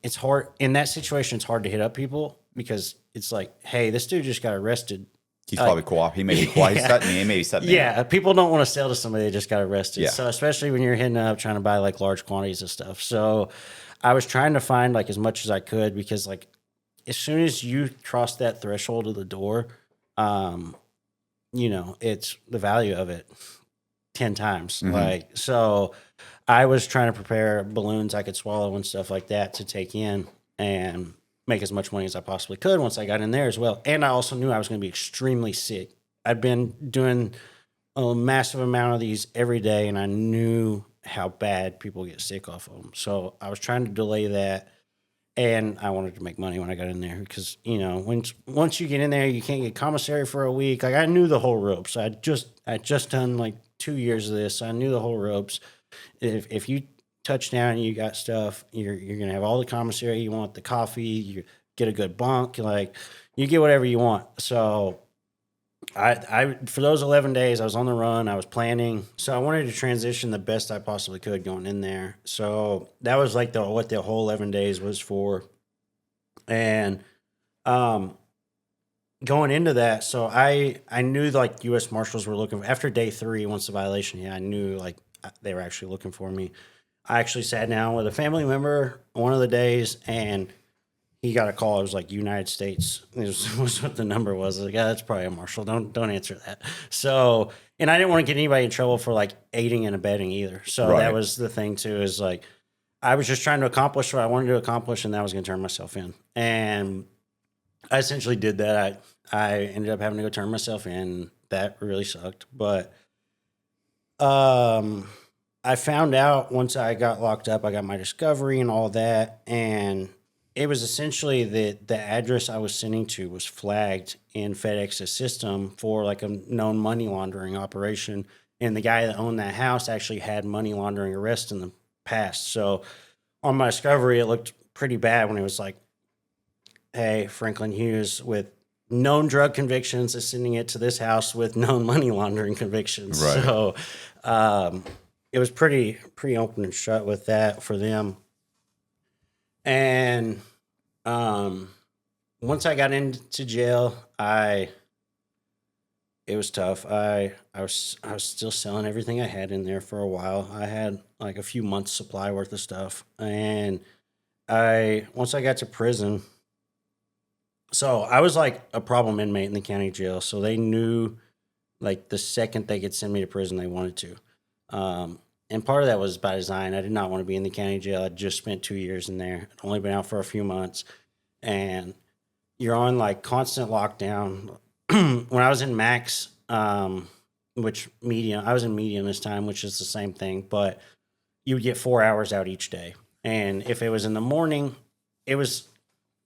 it's hard. In that situation, it's hard to hit up people because it's like, hey, this dude just got arrested. He's probably he may be quiet. He may be setting me up. People don't want to sell to somebody that just got arrested. Yeah. So especially when you're hitting up trying to buy like large quantities of stuff. So I was trying to find like as much as I could because like as soon as you cross that threshold of the door, it's the value of it 10 times. Mm-hmm. Like so I was trying to prepare balloons I could swallow and stuff like that to take in and make as much money as I possibly could once I got in there as well. And I also knew I was going to be extremely sick. I'd been doing a massive amount of these every day, and I knew how bad people get sick off of them. So I was trying to delay that, and I wanted to make money when I got in there because, once you get in there, you can't get commissary for a week. Like I knew the whole ropes. I just done like 2 years of this. So I knew the whole ropes. If you touchdown, you got stuff. You're gonna have all the commissary you want, the coffee. You get a good bunk, like you get whatever you want. So, I for those 11 days, I was on the run. I was planning, so I wanted to transition the best I possibly could going in there. So that was like what the whole 11 days was for, and going into that. So I knew like U.S. Marshals were looking after day 3 once the violation. Yeah, I knew like they were actually looking for me. I actually sat down with a family member one of the days, and he got a call. It was like United States. It was what the number was. I was like, yeah, that's probably a marshal. Don't answer that. So, and I didn't want to get anybody in trouble for like aiding and abetting either. So that was the thing too. Is like I was just trying to accomplish what I wanted to accomplish, and that was going to turn myself in. And I essentially did that. I ended up having to go turn myself in. that really sucked. But I found out once I got locked up, I got my discovery and all that, and it was essentially that the address I was sending to was flagged in FedEx's system for like a known money laundering operation. And the guy that owned that house actually had money laundering arrests in the past. So on my discovery, it looked pretty bad when it was like, hey, Franklin Hughes with known drug convictions is sending it to this house with known money laundering convictions. Right. So it was pretty open and shut with that for them. And once I got into jail, it was tough. I was still selling everything I had in there for a while. I had like a few months supply worth of stuff. And once I got to prison, so I was like a problem inmate in the county jail. So they knew like the second they could send me to prison, they wanted to. And part of that was by design. I did not want to be in the county jail. I just spent 2 years in there. I'd only been out for a few months. And you're on like constant lockdown. When I was in max, I was in medium this time, which is the same thing, but you would get 4 hours out each day. And if it was in the morning, in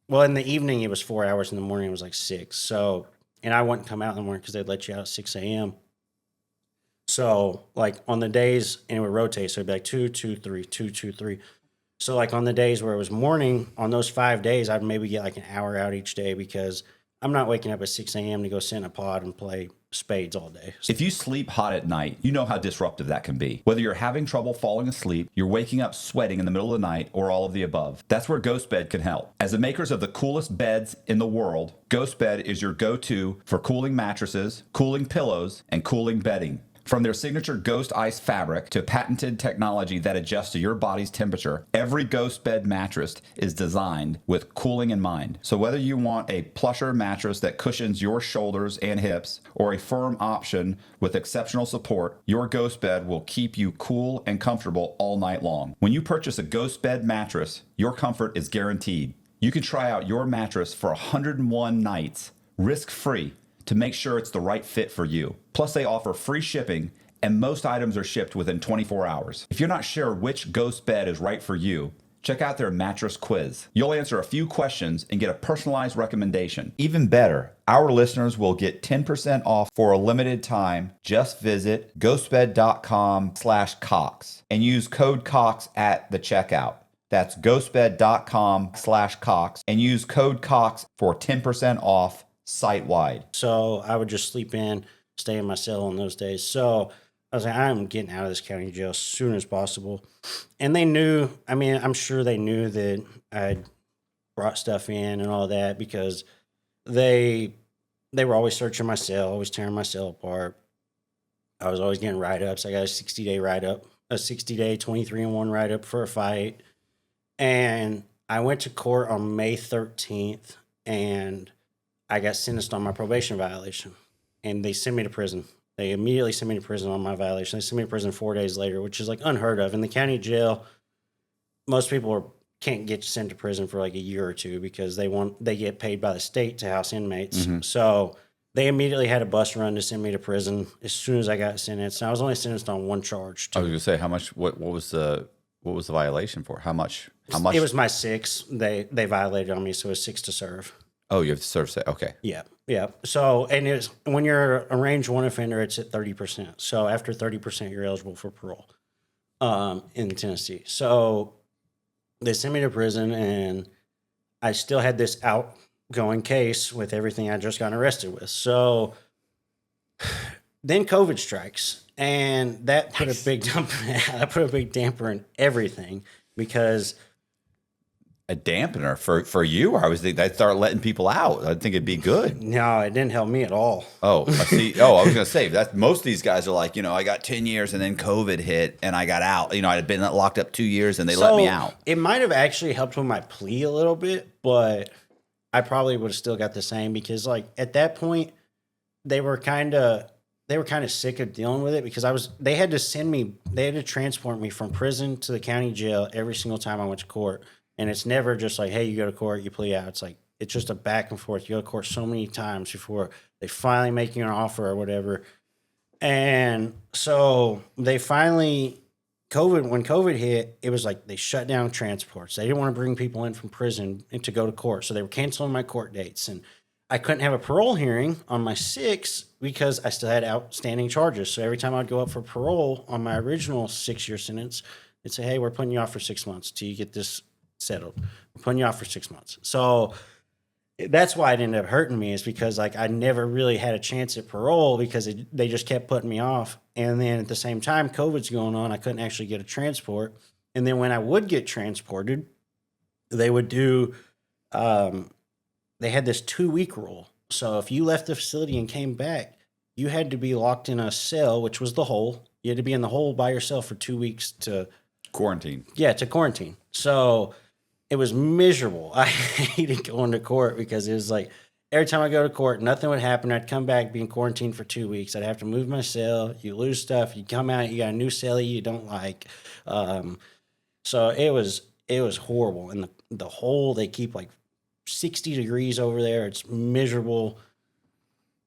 the evening, it was 4 hours. In the morning, it was like 6. So, and I wouldn't come out in the morning because they'd let you out at 6 a.m. So, like on the days, and it would rotate. So it'd be like 2, 2, 3, 2, 2, 3. So, like on the days where it was morning, on those 5 days, I'd maybe get like an hour out each day because I'm not waking up at 6 a.m. to go sit in a pod and play spades all day. If you sleep hot at night, you know how disruptive that can be. Whether you're having trouble falling asleep, you're waking up sweating in the middle of the night, or all of the above. That's where Ghost Bed can help. As the makers of the coolest beds in the world, Ghost Bed is your go-to for cooling mattresses, cooling pillows, and cooling bedding. From their signature Ghost Ice fabric to patented technology that adjusts to your body's temperature, every Ghost Bed mattress is designed with cooling in mind. So whether you want a plusher mattress that cushions your shoulders and hips, or a firm option with exceptional support, your Ghost Bed will keep you cool and comfortable all night long. When you purchase a Ghost Bed mattress, your comfort is guaranteed. You can try out your mattress for 101 nights, risk-free, to make sure it's the right fit for you. Plus, they offer free shipping, and most items are shipped within 24 hours. If you're not sure which Ghost Bed is right for you, check out their mattress quiz. You'll answer a few questions and get a personalized recommendation. Even better, our listeners will get 10% off for a limited time. Just visit ghostbed.com/Cox and use code Cox at the checkout. That's ghostbed.com/Cox and use code Cox for 10% off site-wide. So I would just sleep in, stay in my cell on those days. So I was like, I'm getting out of this county jail as soon as possible. And they knew, I'm sure they knew that I brought stuff in and all that because they were always searching my cell, always tearing my cell apart. I was always getting write-ups. I got a 60-day write-up, a 60-day 23-1 write-up for a fight. And I went to court on May 13th, and I got sentenced on my probation violation, and they sent me to prison. They immediately sent me to prison on my violation. They sent me to prison 4 days later, which is like unheard of. In the county jail, most people can't get sent to prison for like a year or two because they get paid by the state to house inmates. Mm-hmm. So they immediately had a bus run to send me to prison as soon as I got sentenced. And I was only sentenced on one charge, too. I was gonna say, how much? What was the violation for? How much? It was my 6. They violated on me, so it was 6 to serve. Oh, you have to serve. Okay. Yeah. So, and it's when you're a range 1 offender, it's at 30%. So after 30%, you're eligible for parole in Tennessee. So they sent me to prison, and I still had this outgoing case with everything I just got arrested with. So then COVID strikes, and that put a big damper in everything because. A dampener for you? I was thinking I'd start letting people out. I think it'd be good. No, it didn't help me at all. Oh, I see. Oh, I was gonna say that most of these guys are like, I got 10 years and then COVID hit and I got out. I'd been locked up 2 years and they let me out. It might have actually helped with my plea a little bit, but I probably would have still got the same because like at that point they were kind of sick of dealing with it because they had to transport me from prison to the county jail every single time I went to court. And it's never just like, hey, you go to court, you plea out. It's like it's just a back and forth. You go to court so many times before they finally make you an offer or whatever. And so they finally, when COVID hit, it was like they shut down transports. They didn't want to bring people in from prison and to go to court. So they were canceling my court dates. And I couldn't have a parole hearing on my 6 because I still had outstanding charges. So every time I'd go up for parole on my original 6-year sentence, they'd say, hey, we're putting you off for 6 months till you get this settled. We're putting you off for 6 months. So that's why it ended up hurting me, is because like I never really had a chance at parole because they just kept putting me off. And then at the same time, COVID's going on. I couldn't actually get a transport. And then when I would get transported, they would do, they had this 2-week rule. So if you left the facility and came back, you had to be locked in a cell, which was the hole. You had to be in the hole by yourself for 2 weeks to Quarantine. Yeah, to quarantine. So it was miserable. I hated going to court because it was like every time I go to court, nothing would happen. I'd come back being quarantined for 2 weeks. I'd have to move my cell. You lose stuff. You come out. You got a new cell you don't like. So it was horrible. And the hole, they keep like 60 degrees over there. It's miserable.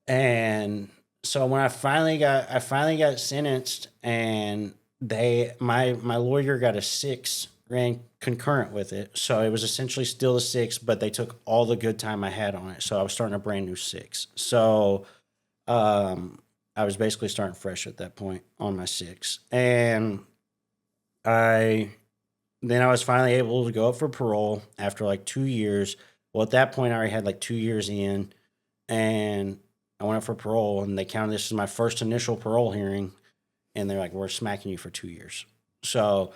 And so when I finally got sentenced, and my lawyer got a 6, ran concurrent with it. So it was essentially still a 6, but they took all the good time I had on it. So I was starting a brand new 6. So I was basically starting fresh at that point on my 6. And I was finally able to go up for parole after like 2 years. Well, at that point I already had like 2 years in, and I went up for parole, and they counted this as my first initial parole hearing. And they're like, we're smacking you for 2 years. So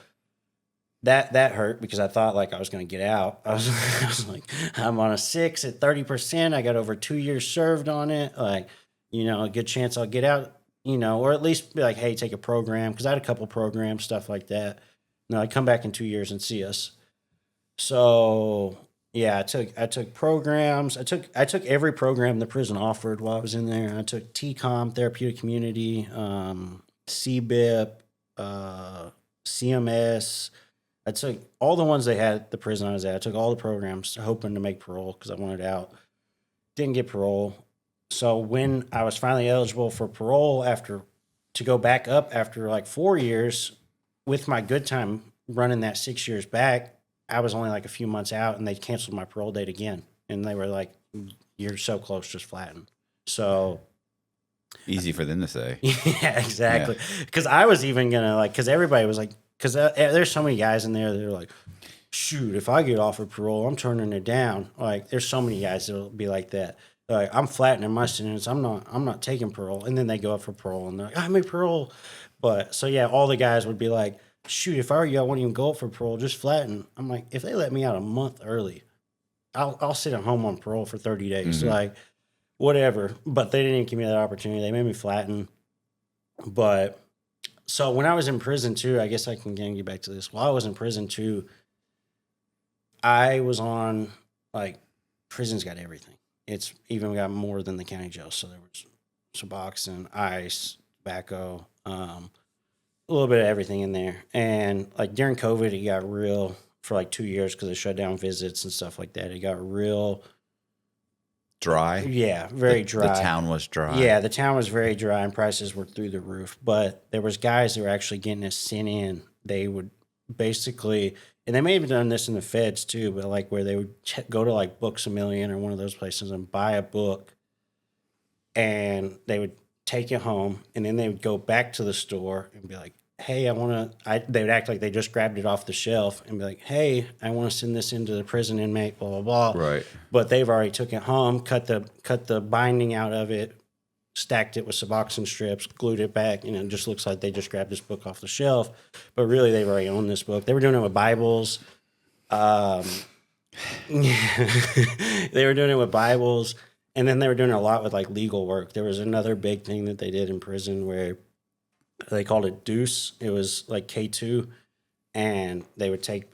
that hurt because I thought like I was going to get out. I was like, I'm on a 6 at 30%. I got over 2 years served on it. Like, a good chance I'll get out, or at least be like, hey, take a program. Cause I had a couple programs, stuff like that. No, I'd come back in 2 years and see us. So yeah, I took programs. I took every program the prison offered while I was in there. I took TCOM, therapeutic community, CBIP, CMS. I took all the ones they had at the prison I was at. I took all the programs hoping to make parole because I wanted out. Didn't get parole. So when I was finally eligible for parole to go back up after like 4 years, with my good time running that 6 years back, I was only like a few months out, and they canceled my parole date again. And they were like, you're so close, just flatten. So Easy for them to say. yeah, exactly. Because I was even gonna because everybody was like, because there's so many guys in there that are like, shoot, if I get offered parole, I'm turning it down. Like, there's so many guys that'll be like that. Like, I'm flattening my sentence. I'm not taking parole. And then they go up for parole, and they're like, I made parole. But so yeah, all the guys would be like, shoot, if I were you, I wouldn't even go up for parole. Just flatten. I'm like, if they let me out a month early, I'll sit at home on parole for 30 days. Mm-hmm. Like, whatever. But they didn't give me that opportunity. They made me flatten. But so when I was in prison too, I guess I can get back to this. While I was in prison too, I was on, like, prison's got everything. It's even got more than the county jail. So there was Suboxone, ice, tobacco, a little bit of everything in there. And like during COVID, it got real for like 2 years because they shut down visits and stuff like that. It got real Dry. Yeah, very dry. The town was dry. Yeah, the town was very dry, and prices were through the roof. But there was guys that were actually getting us sent in. They would basically, and they may have done this in the feds too, but like where they would go to like Books A Million or one of those places and buy a book, and they would take it home, and then they would go back to the store and be like, hey, they would act like they just grabbed it off the shelf and be like, hey, I want to send this into the prison inmate, blah, blah, blah. Right. But they've already took it home, cut the binding out of it, stacked it with Suboxone strips, glued it back. It just looks like they just grabbed this book off the shelf. But really, they've already owned this book. They were doing it with Bibles. They were doing it with Bibles. And then they were doing a lot with like legal work. There was another big thing that they did in prison where they called it Deuce. It was like K2, and they would take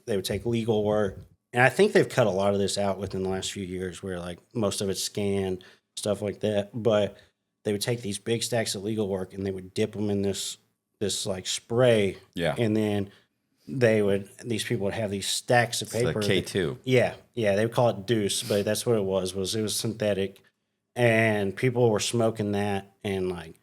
legal work. And I think they've cut a lot of this out within the last few years, where like most of it's scanned, stuff like that. But they would take these big stacks of legal work and they would dip them in this like spray. Yeah. And then these people would have these stacks of It's the paper. K2. Yeah, they would call it deuce, but that's what it was synthetic, and people were smoking that and like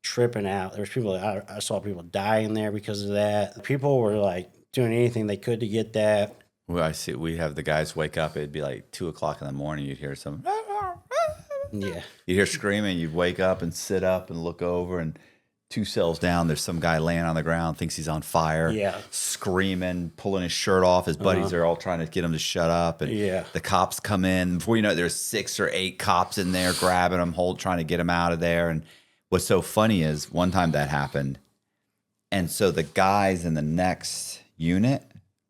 tripping out. There's people I saw people die in there because of that. People were like doing anything they could to get that. Well, I see. We have the guys wake up. It'd be like 2:00 in the morning. You'd hear some. Yeah, You hear screaming. You'd wake up and sit up and look over, and 2 cells down, there's some guy laying on the ground, thinks he's on fire. Yeah. Screaming, pulling his shirt off. His buddies are all trying to get him to shut up, and the cops come in. Before you know it, there's 6 or 8 cops in there grabbing him, trying to get him out of there. And what's so funny is one time that happened, and so the guys in the next unit,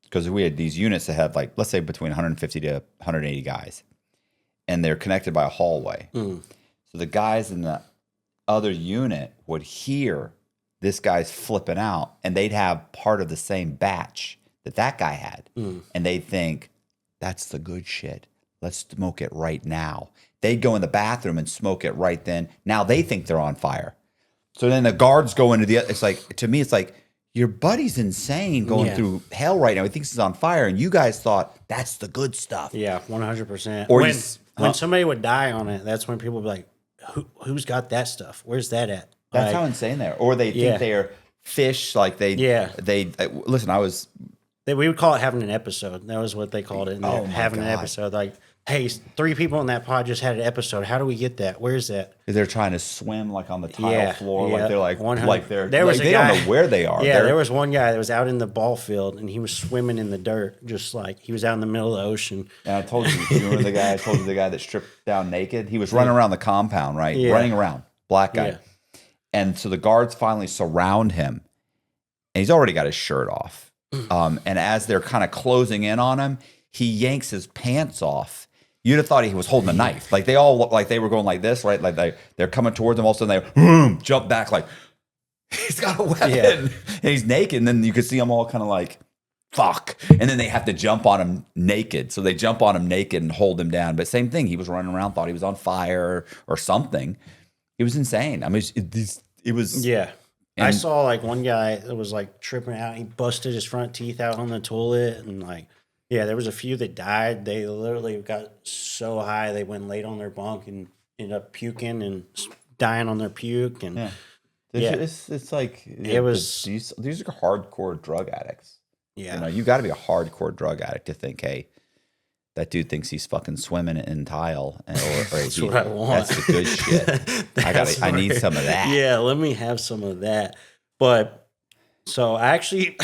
because we had these units that had like, let's say between 150 to 180 guys, and they're connected by a hallway. So the guys in the other unit would hear this guy's flipping out, and they'd have part of the same batch that guy had. And they'd think, that's the good shit. Let's smoke it right now. They'd go in the bathroom and smoke it right then. Now they think they're on fire. So then the guards go into it's like, to me, it's like, your buddy's insane going through hell right now. He thinks he's on fire, and you guys thought that's the good stuff. Yeah, 100%. Or when somebody would die on it, that's when people would be like, who's got that stuff? Where's that at? That's like, how insane they are. Or they think they're fish. Like they listen, we would call it having an episode. That was what they called it. Having an episode. Like, hey, 3 people in that pod just had an episode. How do we get that? Where's that? They're trying to swim like on the tile floor. Like they're like 100. like they're there was like, a they guy, don't know where they are. Yeah, there was one guy that was out in the ball field and he was swimming in the dirt, just like he was out in the middle of the ocean. And I told you remember the guy? I told you the guy that stripped down naked. He was running around the compound, right? Yeah. Running around, black guy. Yeah. And so the guards finally surround him, and he's already got his shirt off. And as they're kind of closing in on him, he yanks his pants off. You'd have thought he was holding a knife. Like they all looked like they were going like this, right? Like they're coming towards him. All of a sudden they jump back like, he's got a weapon. Yeah. And he's naked. And then you could see them all kind of like, fuck. And then they have to jump on him naked. So they jump on him naked and hold him down. But same thing. He was running around, thought he was on fire or something. It was insane. I mean, it was. Yeah. And I saw like one guy that was like tripping out. He busted his front teeth out on the toilet, and like, yeah, there was a few that died. They literally got so high they went late on their bunk and ended up puking and dying on their puke. And it's like it was. These are hardcore drug addicts. Yeah, you know, you got to be a hardcore drug addict to think, hey, that dude thinks he's fucking swimming in tile, or that's what I want. That's the good shit. I need some of that. Yeah, let me have some of that. But so I actually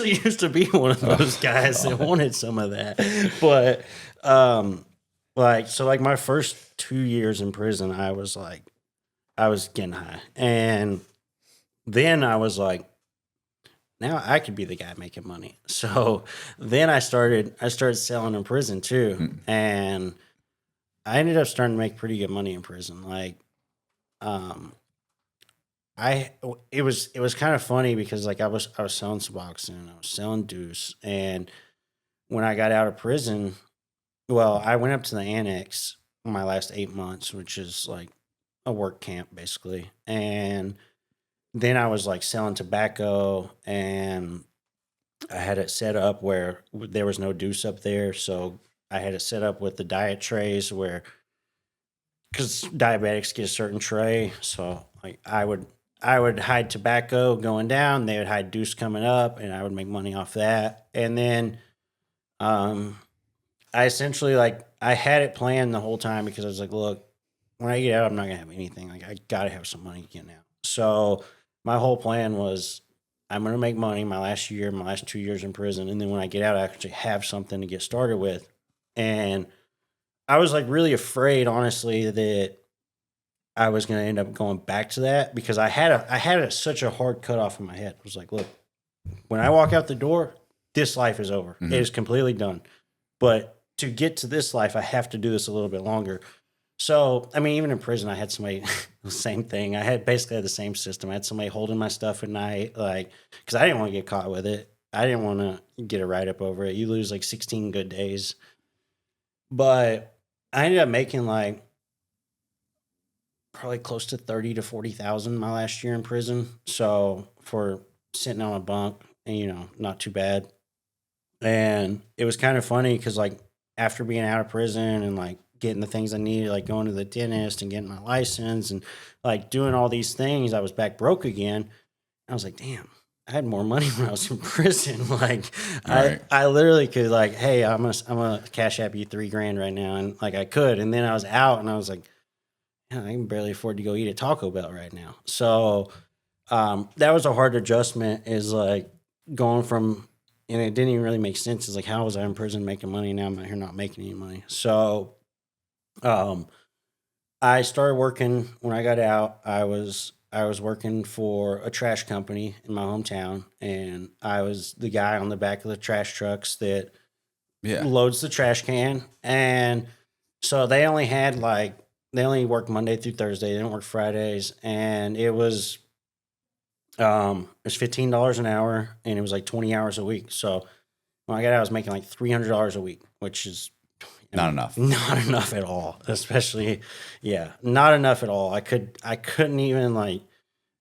used to be one of those guys that wanted some of that. But like my first 2 years in prison, I was getting high, and then I was like, now I could be the guy making money. So then I started selling in prison too. And I ended up starting to make pretty good money in prison. Like, it was kind of funny because like I was selling Suboxone, I was selling Deuce. And when I got out of prison, well, I went up to the annex my last 8 months, which is like a work camp basically. And then I was like selling tobacco, and I had it set up where there was no Deuce up there. So I had it set up with the diet trays because diabetics get a certain tray. So like I would hide tobacco going down, they would hide Deuce coming up, and I would make money off that. And then I essentially I had it planned the whole time because I was like, look, when I get out, I'm not gonna have anything. Like I gotta have some money getting out. So my whole plan was I'm going to make money my last 2 years in prison. And then when I get out, I actually have something to get started with. And I was like really afraid, honestly, that I was going to end up going back to that because I had such a hard cutoff in my head. I was like, look, when I walk out the door, this life is over. Mm-hmm. It is completely done. But to get to this life, I have to do this a little bit longer. So, I mean, even in prison, I had somebody, the same thing. I had basically the same system. I had somebody holding my stuff at night, like, because I didn't want to get caught with it. I didn't want to get a write-up over it. You lose like 16 good days. But I ended up making like probably close to 30 to 40,000 my last year in prison. So for sitting on a bunk and not too bad. And it was kind of funny because like after being out of prison and like getting the things I needed, like going to the dentist and getting my license and like doing all these things, I was back broke again. I was like, damn, I had more money when I was in prison. Like I literally could like, hey, I'm gonna cash app you $3,000 right now. And like I could. And then I was out and I was like, yeah, I can barely afford to go eat at Taco Bell right now. So that was a hard adjustment, is like going from, and it didn't even really make sense. It's like, how was I in prison making money? Now I'm out here not making any money. So I started working when I got out. I was working for a trash company in my hometown, and I was the guy on the back of the trash trucks that loads the trash can. And so they only worked Monday through Thursday. They didn't work Fridays, and it was $15 an hour, and it was like 20 hours a week. So when I got out, I was making like $300 a week, which is Not enough. Not enough at all. Especially, not enough at all. I couldn't even like.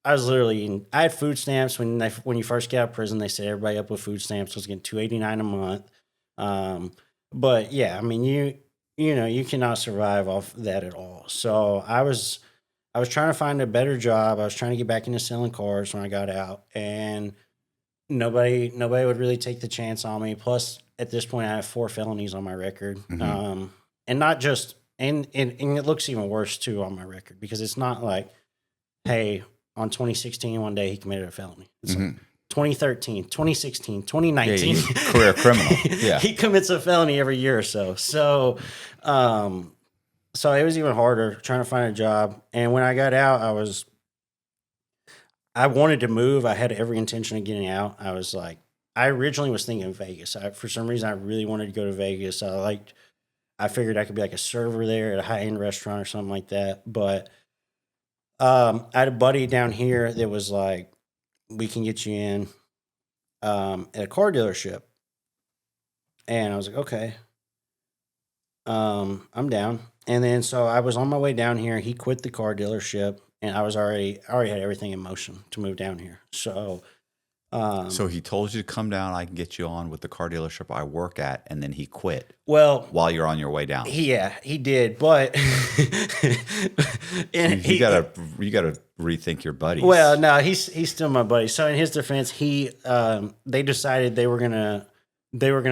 I was literally eating. I had food stamps when you first get out of prison. They set everybody up with food stamps. I was getting $289 a month. But yeah, I mean you cannot survive off that at all. So I was trying to find a better job. I was trying to get back into selling cars when I got out, and nobody would really take the chance on me. Plus, at this point, I have 4 felonies on my record, and not just and it looks even worse too on my record, because it's not like, hey, on 2016 one day he committed a felony. It's like 2013, 2016, 2019. Career criminal. Yeah, he commits a felony every year or so. So, so it was even harder trying to find a job. And when I got out, I wanted to move. I had every intention of getting out. I was like, I originally was thinking Vegas. For some reason, I really wanted to go to Vegas. I figured I could be like a server there at a high-end restaurant or something like that. But I had a buddy down here that was like, we can get you in at a car dealership. And I was like, okay, I'm down. And then so I was on my way down here. He quit the car dealership, and I already had everything in motion to move down here. So so he told you to come down. I can get you on with the car dealership I work at, and then he quit. Well, while you're on your way down, he did, but and you gotta rethink your buddies. Well, no, he's still my buddy. So in his defense, they decided they were gonna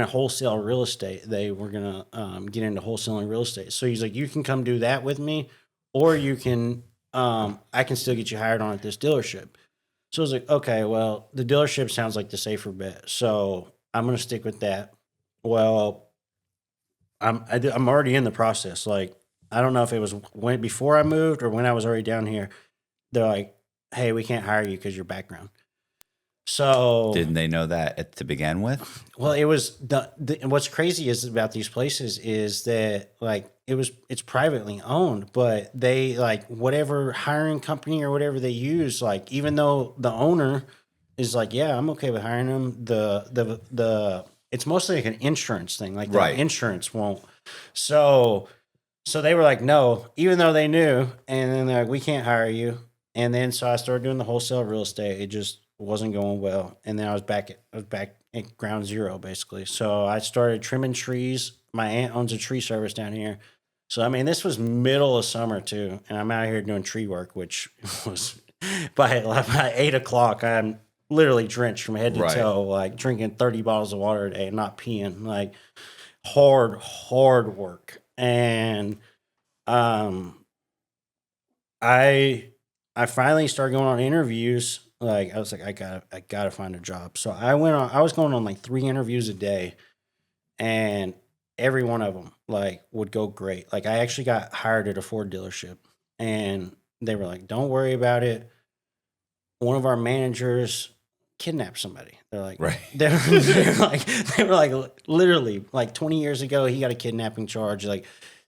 wholesale real estate. They were gonna get into wholesaling real estate. So he's like, you can come do that with me, or you can I can still get you hired on at this dealership. So I was like, okay, well, the dealership sounds like the safer bet, so I'm going to stick with that. Well, I'm already in the process. Like, I don't know if it was before I moved or when I was already down here. They're like, hey, we can't hire you because your background. So didn't they know that to begin with? Well, it was what's crazy is about these places is that like it's privately owned, but they like whatever hiring company or whatever they use, like even though the owner is like, yeah, I'm okay with hiring them, the it's mostly like an insurance thing, like the insurance won't. So they were like, no, even though they knew, and then they're like, we can't hire you. And then so I started doing the wholesale real estate. It just wasn't going well, and then I was back at ground zero basically. So I started trimming trees. My aunt owns a tree service down here, so I mean this was middle of summer too, and I'm out here doing tree work, which was by 8 o'clock I'm literally drenched from head to toe, like drinking 30 bottles of water a day and not peeing, like hard work. And I finally started going on interviews. Like I was like, I gotta find a job. So I was going on like 3 interviews a day, and every one of them like would go great. Like I actually got hired at a Ford dealership, and they were like, don't worry about it. One of our managers kidnapped somebody. They're like, they were like literally like 20 years ago, he got a kidnapping charge. Like,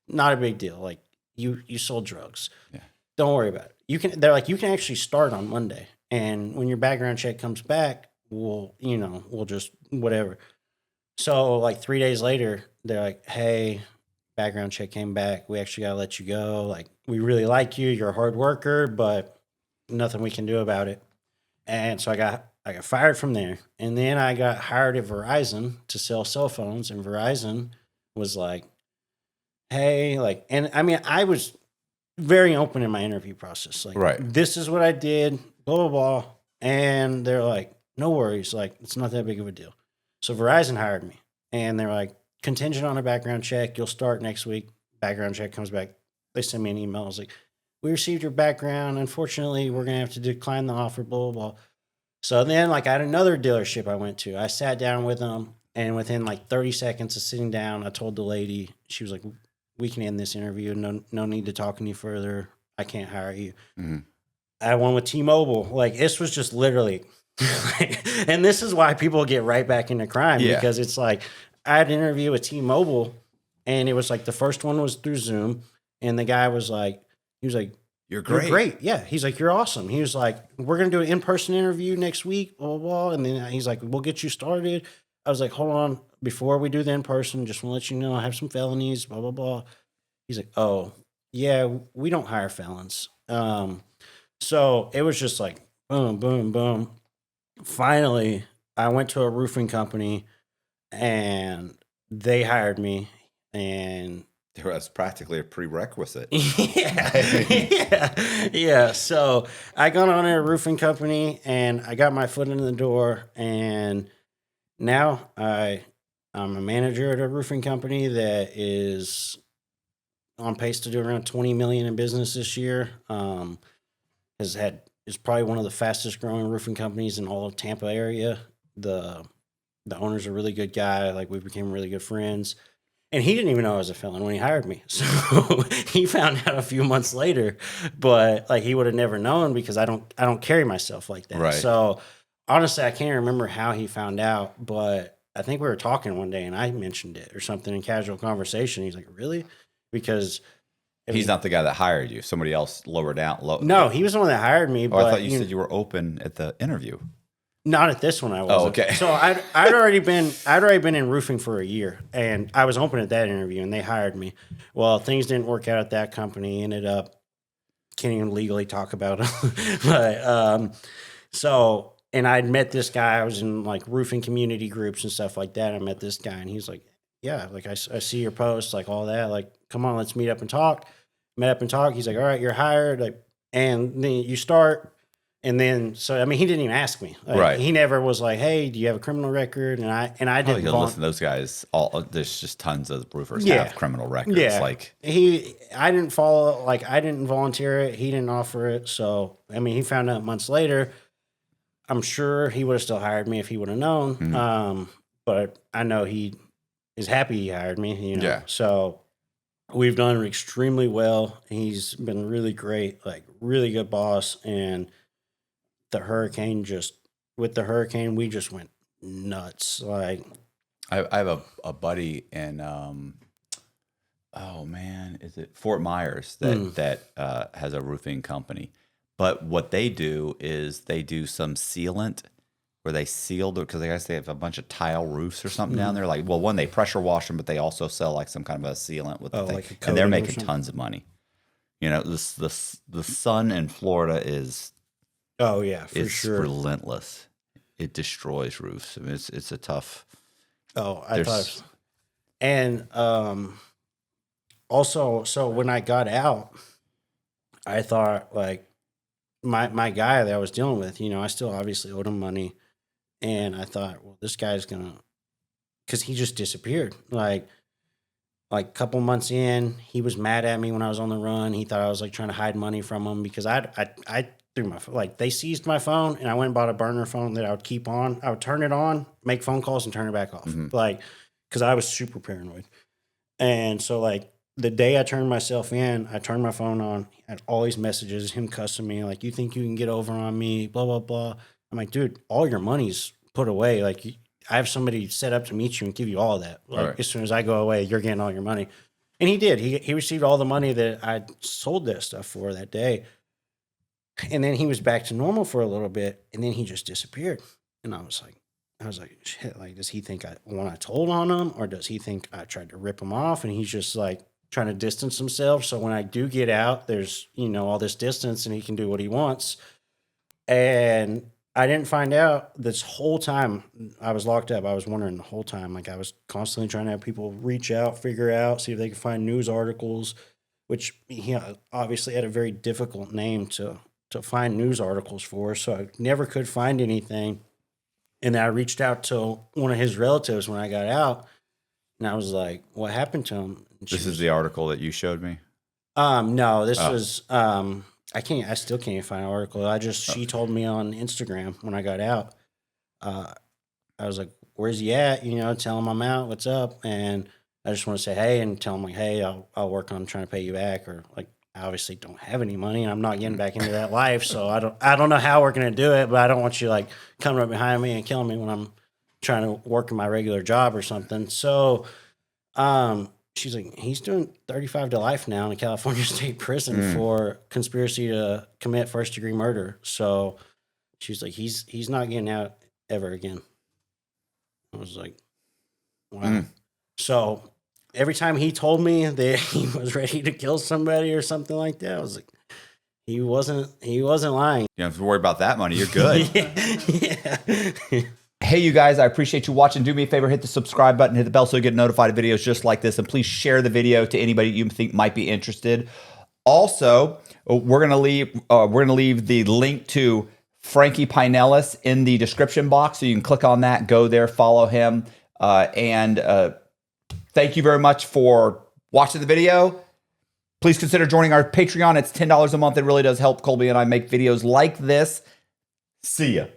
not a big deal. Like you sold drugs. Yeah. Don't worry about it. They're like, you can actually start on Monday. And when your background check comes back, we'll just whatever. So like 3 days later, they're like, hey, background check came back. We actually got to let you go. Like, we really like you. You're a hard worker, but nothing we can do about it. And so I I got fired from there. And then I got hired at Verizon to sell cell phones. And Verizon was like, hey, like, and I mean, I was very open in my interview process. Like, Right. this is what I did, blah, blah, blah. And they're like, no worries. Like, it's not that big of a deal. So Verizon hired me. And they're like, contingent on a background check. You'll start next week. Background check comes back. They send me an email. I was like, we received your background. Unfortunately, we're going to have to decline the offer, blah, blah, blah. So then, like, I had another dealership I went to. I sat down with them. And within like 30 seconds of sitting down, I told the lady, she was like, we can end this interview. No need to talk any further. I can't hire you. Mm-hmm. I went with T-Mobile. Like, this was just literally, and this is why people get right back into crime, because it's like, I had an interview with T-Mobile, and it was like the first one was through Zoom, and the guy was like, he was like, You're great. You're great. Yeah. He's like, you're awesome. He was like, we're going to do an in-person interview next week, blah, blah, blah. And then he's like, we'll get you started. I was like, hold on. Before we do the in-person, just want to let you know I have some felonies, blah, blah, blah. He's like, oh, yeah, we don't hire felons. So it was just like, boom, boom, boom. Finally, I went to a roofing company, and they hired me, and That's practically a prerequisite. yeah. So I got on a roofing company, and I got my foot in the door, and now I'm a manager at a roofing company that is on pace to do around 20 million in business this year. Is probably one of the fastest growing roofing companies in all of Tampa area. The owner's a really good guy. Like, we became really good friends. And he didn't even know I was a felon when he hired me. So he found out a few months later, but like, he would have never known, because I don't carry myself like that. Right. So honestly, I can't remember how he found out, but I think we were talking one day and I mentioned it or something in casual conversation. He's like, really? Because He's not the guy that hired you. Somebody else lower down. no, he was the one that hired me. Oh, But I thought you said you were open at the interview. Not at this one, I wasn't. Oh, okay. So I'd already been in roofing for a year, and I was open at that interview, and they hired me. Well, things didn't work out at that company. Ended up, can't even legally talk about it. But so, and I'd met this guy. I was in like roofing community groups and stuff like that. I met this guy, and he's like, yeah, like I see your posts, like all that. Like, come on, let's meet up and talk. Met up and talk. He's like, all right, you're hired. Like, and then you start. And then, so I mean, he didn't even ask me. Like, Right. He never was like, "Hey, do you have a criminal record?" And I Probably didn't could listen to those guys. There's just tons of roofers Yeah. have criminal records. Yeah, Like, I didn't follow. Like, I didn't volunteer it. He didn't offer it. So I mean, he found out months later. I'm sure he would have still hired me if he would have known. Mhm. But I know he is happy he hired me. You know. Yeah. So we've done extremely well. He's been really great. Like, really good boss. And the hurricane we just went nuts. Like, I have a buddy in oh man, is it Fort Myers that has a roofing company. But what they do is they do some sealant where they seal because I guess they have a bunch of tile roofs or something down there. Like, well, one, they pressure wash them, but they also sell like some kind of a sealant with the thing, like a and they're coating or making something? tons of money. You know, the sun in Florida is oh yeah, for it's sure. relentless. It destroys roofs. I mean, it's a tough. Oh, I There's- thought, and also, so when I got out, I thought, like, my guy that I was dealing with, you know, I still obviously owed him money, and I thought, well, this guy's gonna, because he just disappeared. Like a couple months in, he was mad at me when I was on the run. He thought I was like trying to hide money from him, because I threw my, like, they seized my phone, and I went and bought a burner phone that I would keep on. I would turn it on, make phone calls, and turn it back off. Mhm. Like, because I was super paranoid. And so, like, the day I turned myself in, I turned my phone on, had all these messages, him cussing me, like, you think you can get over on me, blah, blah, blah. I'm like, dude, all your money's put away. Like, I have somebody set up to meet you and give you all of that. Like, Right. as soon as I go away, you're getting all your money. And he did. He received all the money that I sold that stuff for that day. And then he was back to normal for a little bit, and then he just disappeared. And I was like, shit, like, does he think I told on him, or does he think I tried to rip him off? And he's just like trying to distance himself. So when I do get out, there's, you know, all this distance, and he can do what he wants. And I didn't find out this whole time I was locked up. I was wondering the whole time. Like I was constantly trying to have people reach out, figure out, see if they could find news articles, which he obviously had a very difficult name to find news articles for. So I never could find anything. And then I reached out to one of his relatives when I got out, and I was like, "What happened to him?" This is the article that you showed me. No, this was I still can't find an article. She told me on Instagram when I got out. I was like, "Where's he at?" You know, tell him I'm out. What's up? And I just want to say hey and tell him like, "Hey, I'll work on trying to pay you back." Or like, I obviously don't have any money and I'm not getting back into that life, so I don't know how we're gonna do it. But I don't want you like coming up behind me and killing me when I'm trying to work in my regular job or something. So, she's like, he's doing 35 to life now in a California state prison for conspiracy to commit first-degree murder. So she's like, he's not getting out ever again. I was like, wow. So every time he told me that he was ready to kill somebody or something like that, I was like, he wasn't lying. You don't have to worry about that money. You're good. Yeah. Hey, you guys, I appreciate you watching. Do me a favor, hit the subscribe button, hit the bell so you get notified of videos just like this, and please share the video to anybody you think might be interested. Also, we're gonna leave the link to Frankie Pinellas in the description box, so you can click on that, go there, follow him, and thank you very much for watching the video. Please consider joining our Patreon. It's $10 a month. It really does help Colby and I make videos like this. See ya.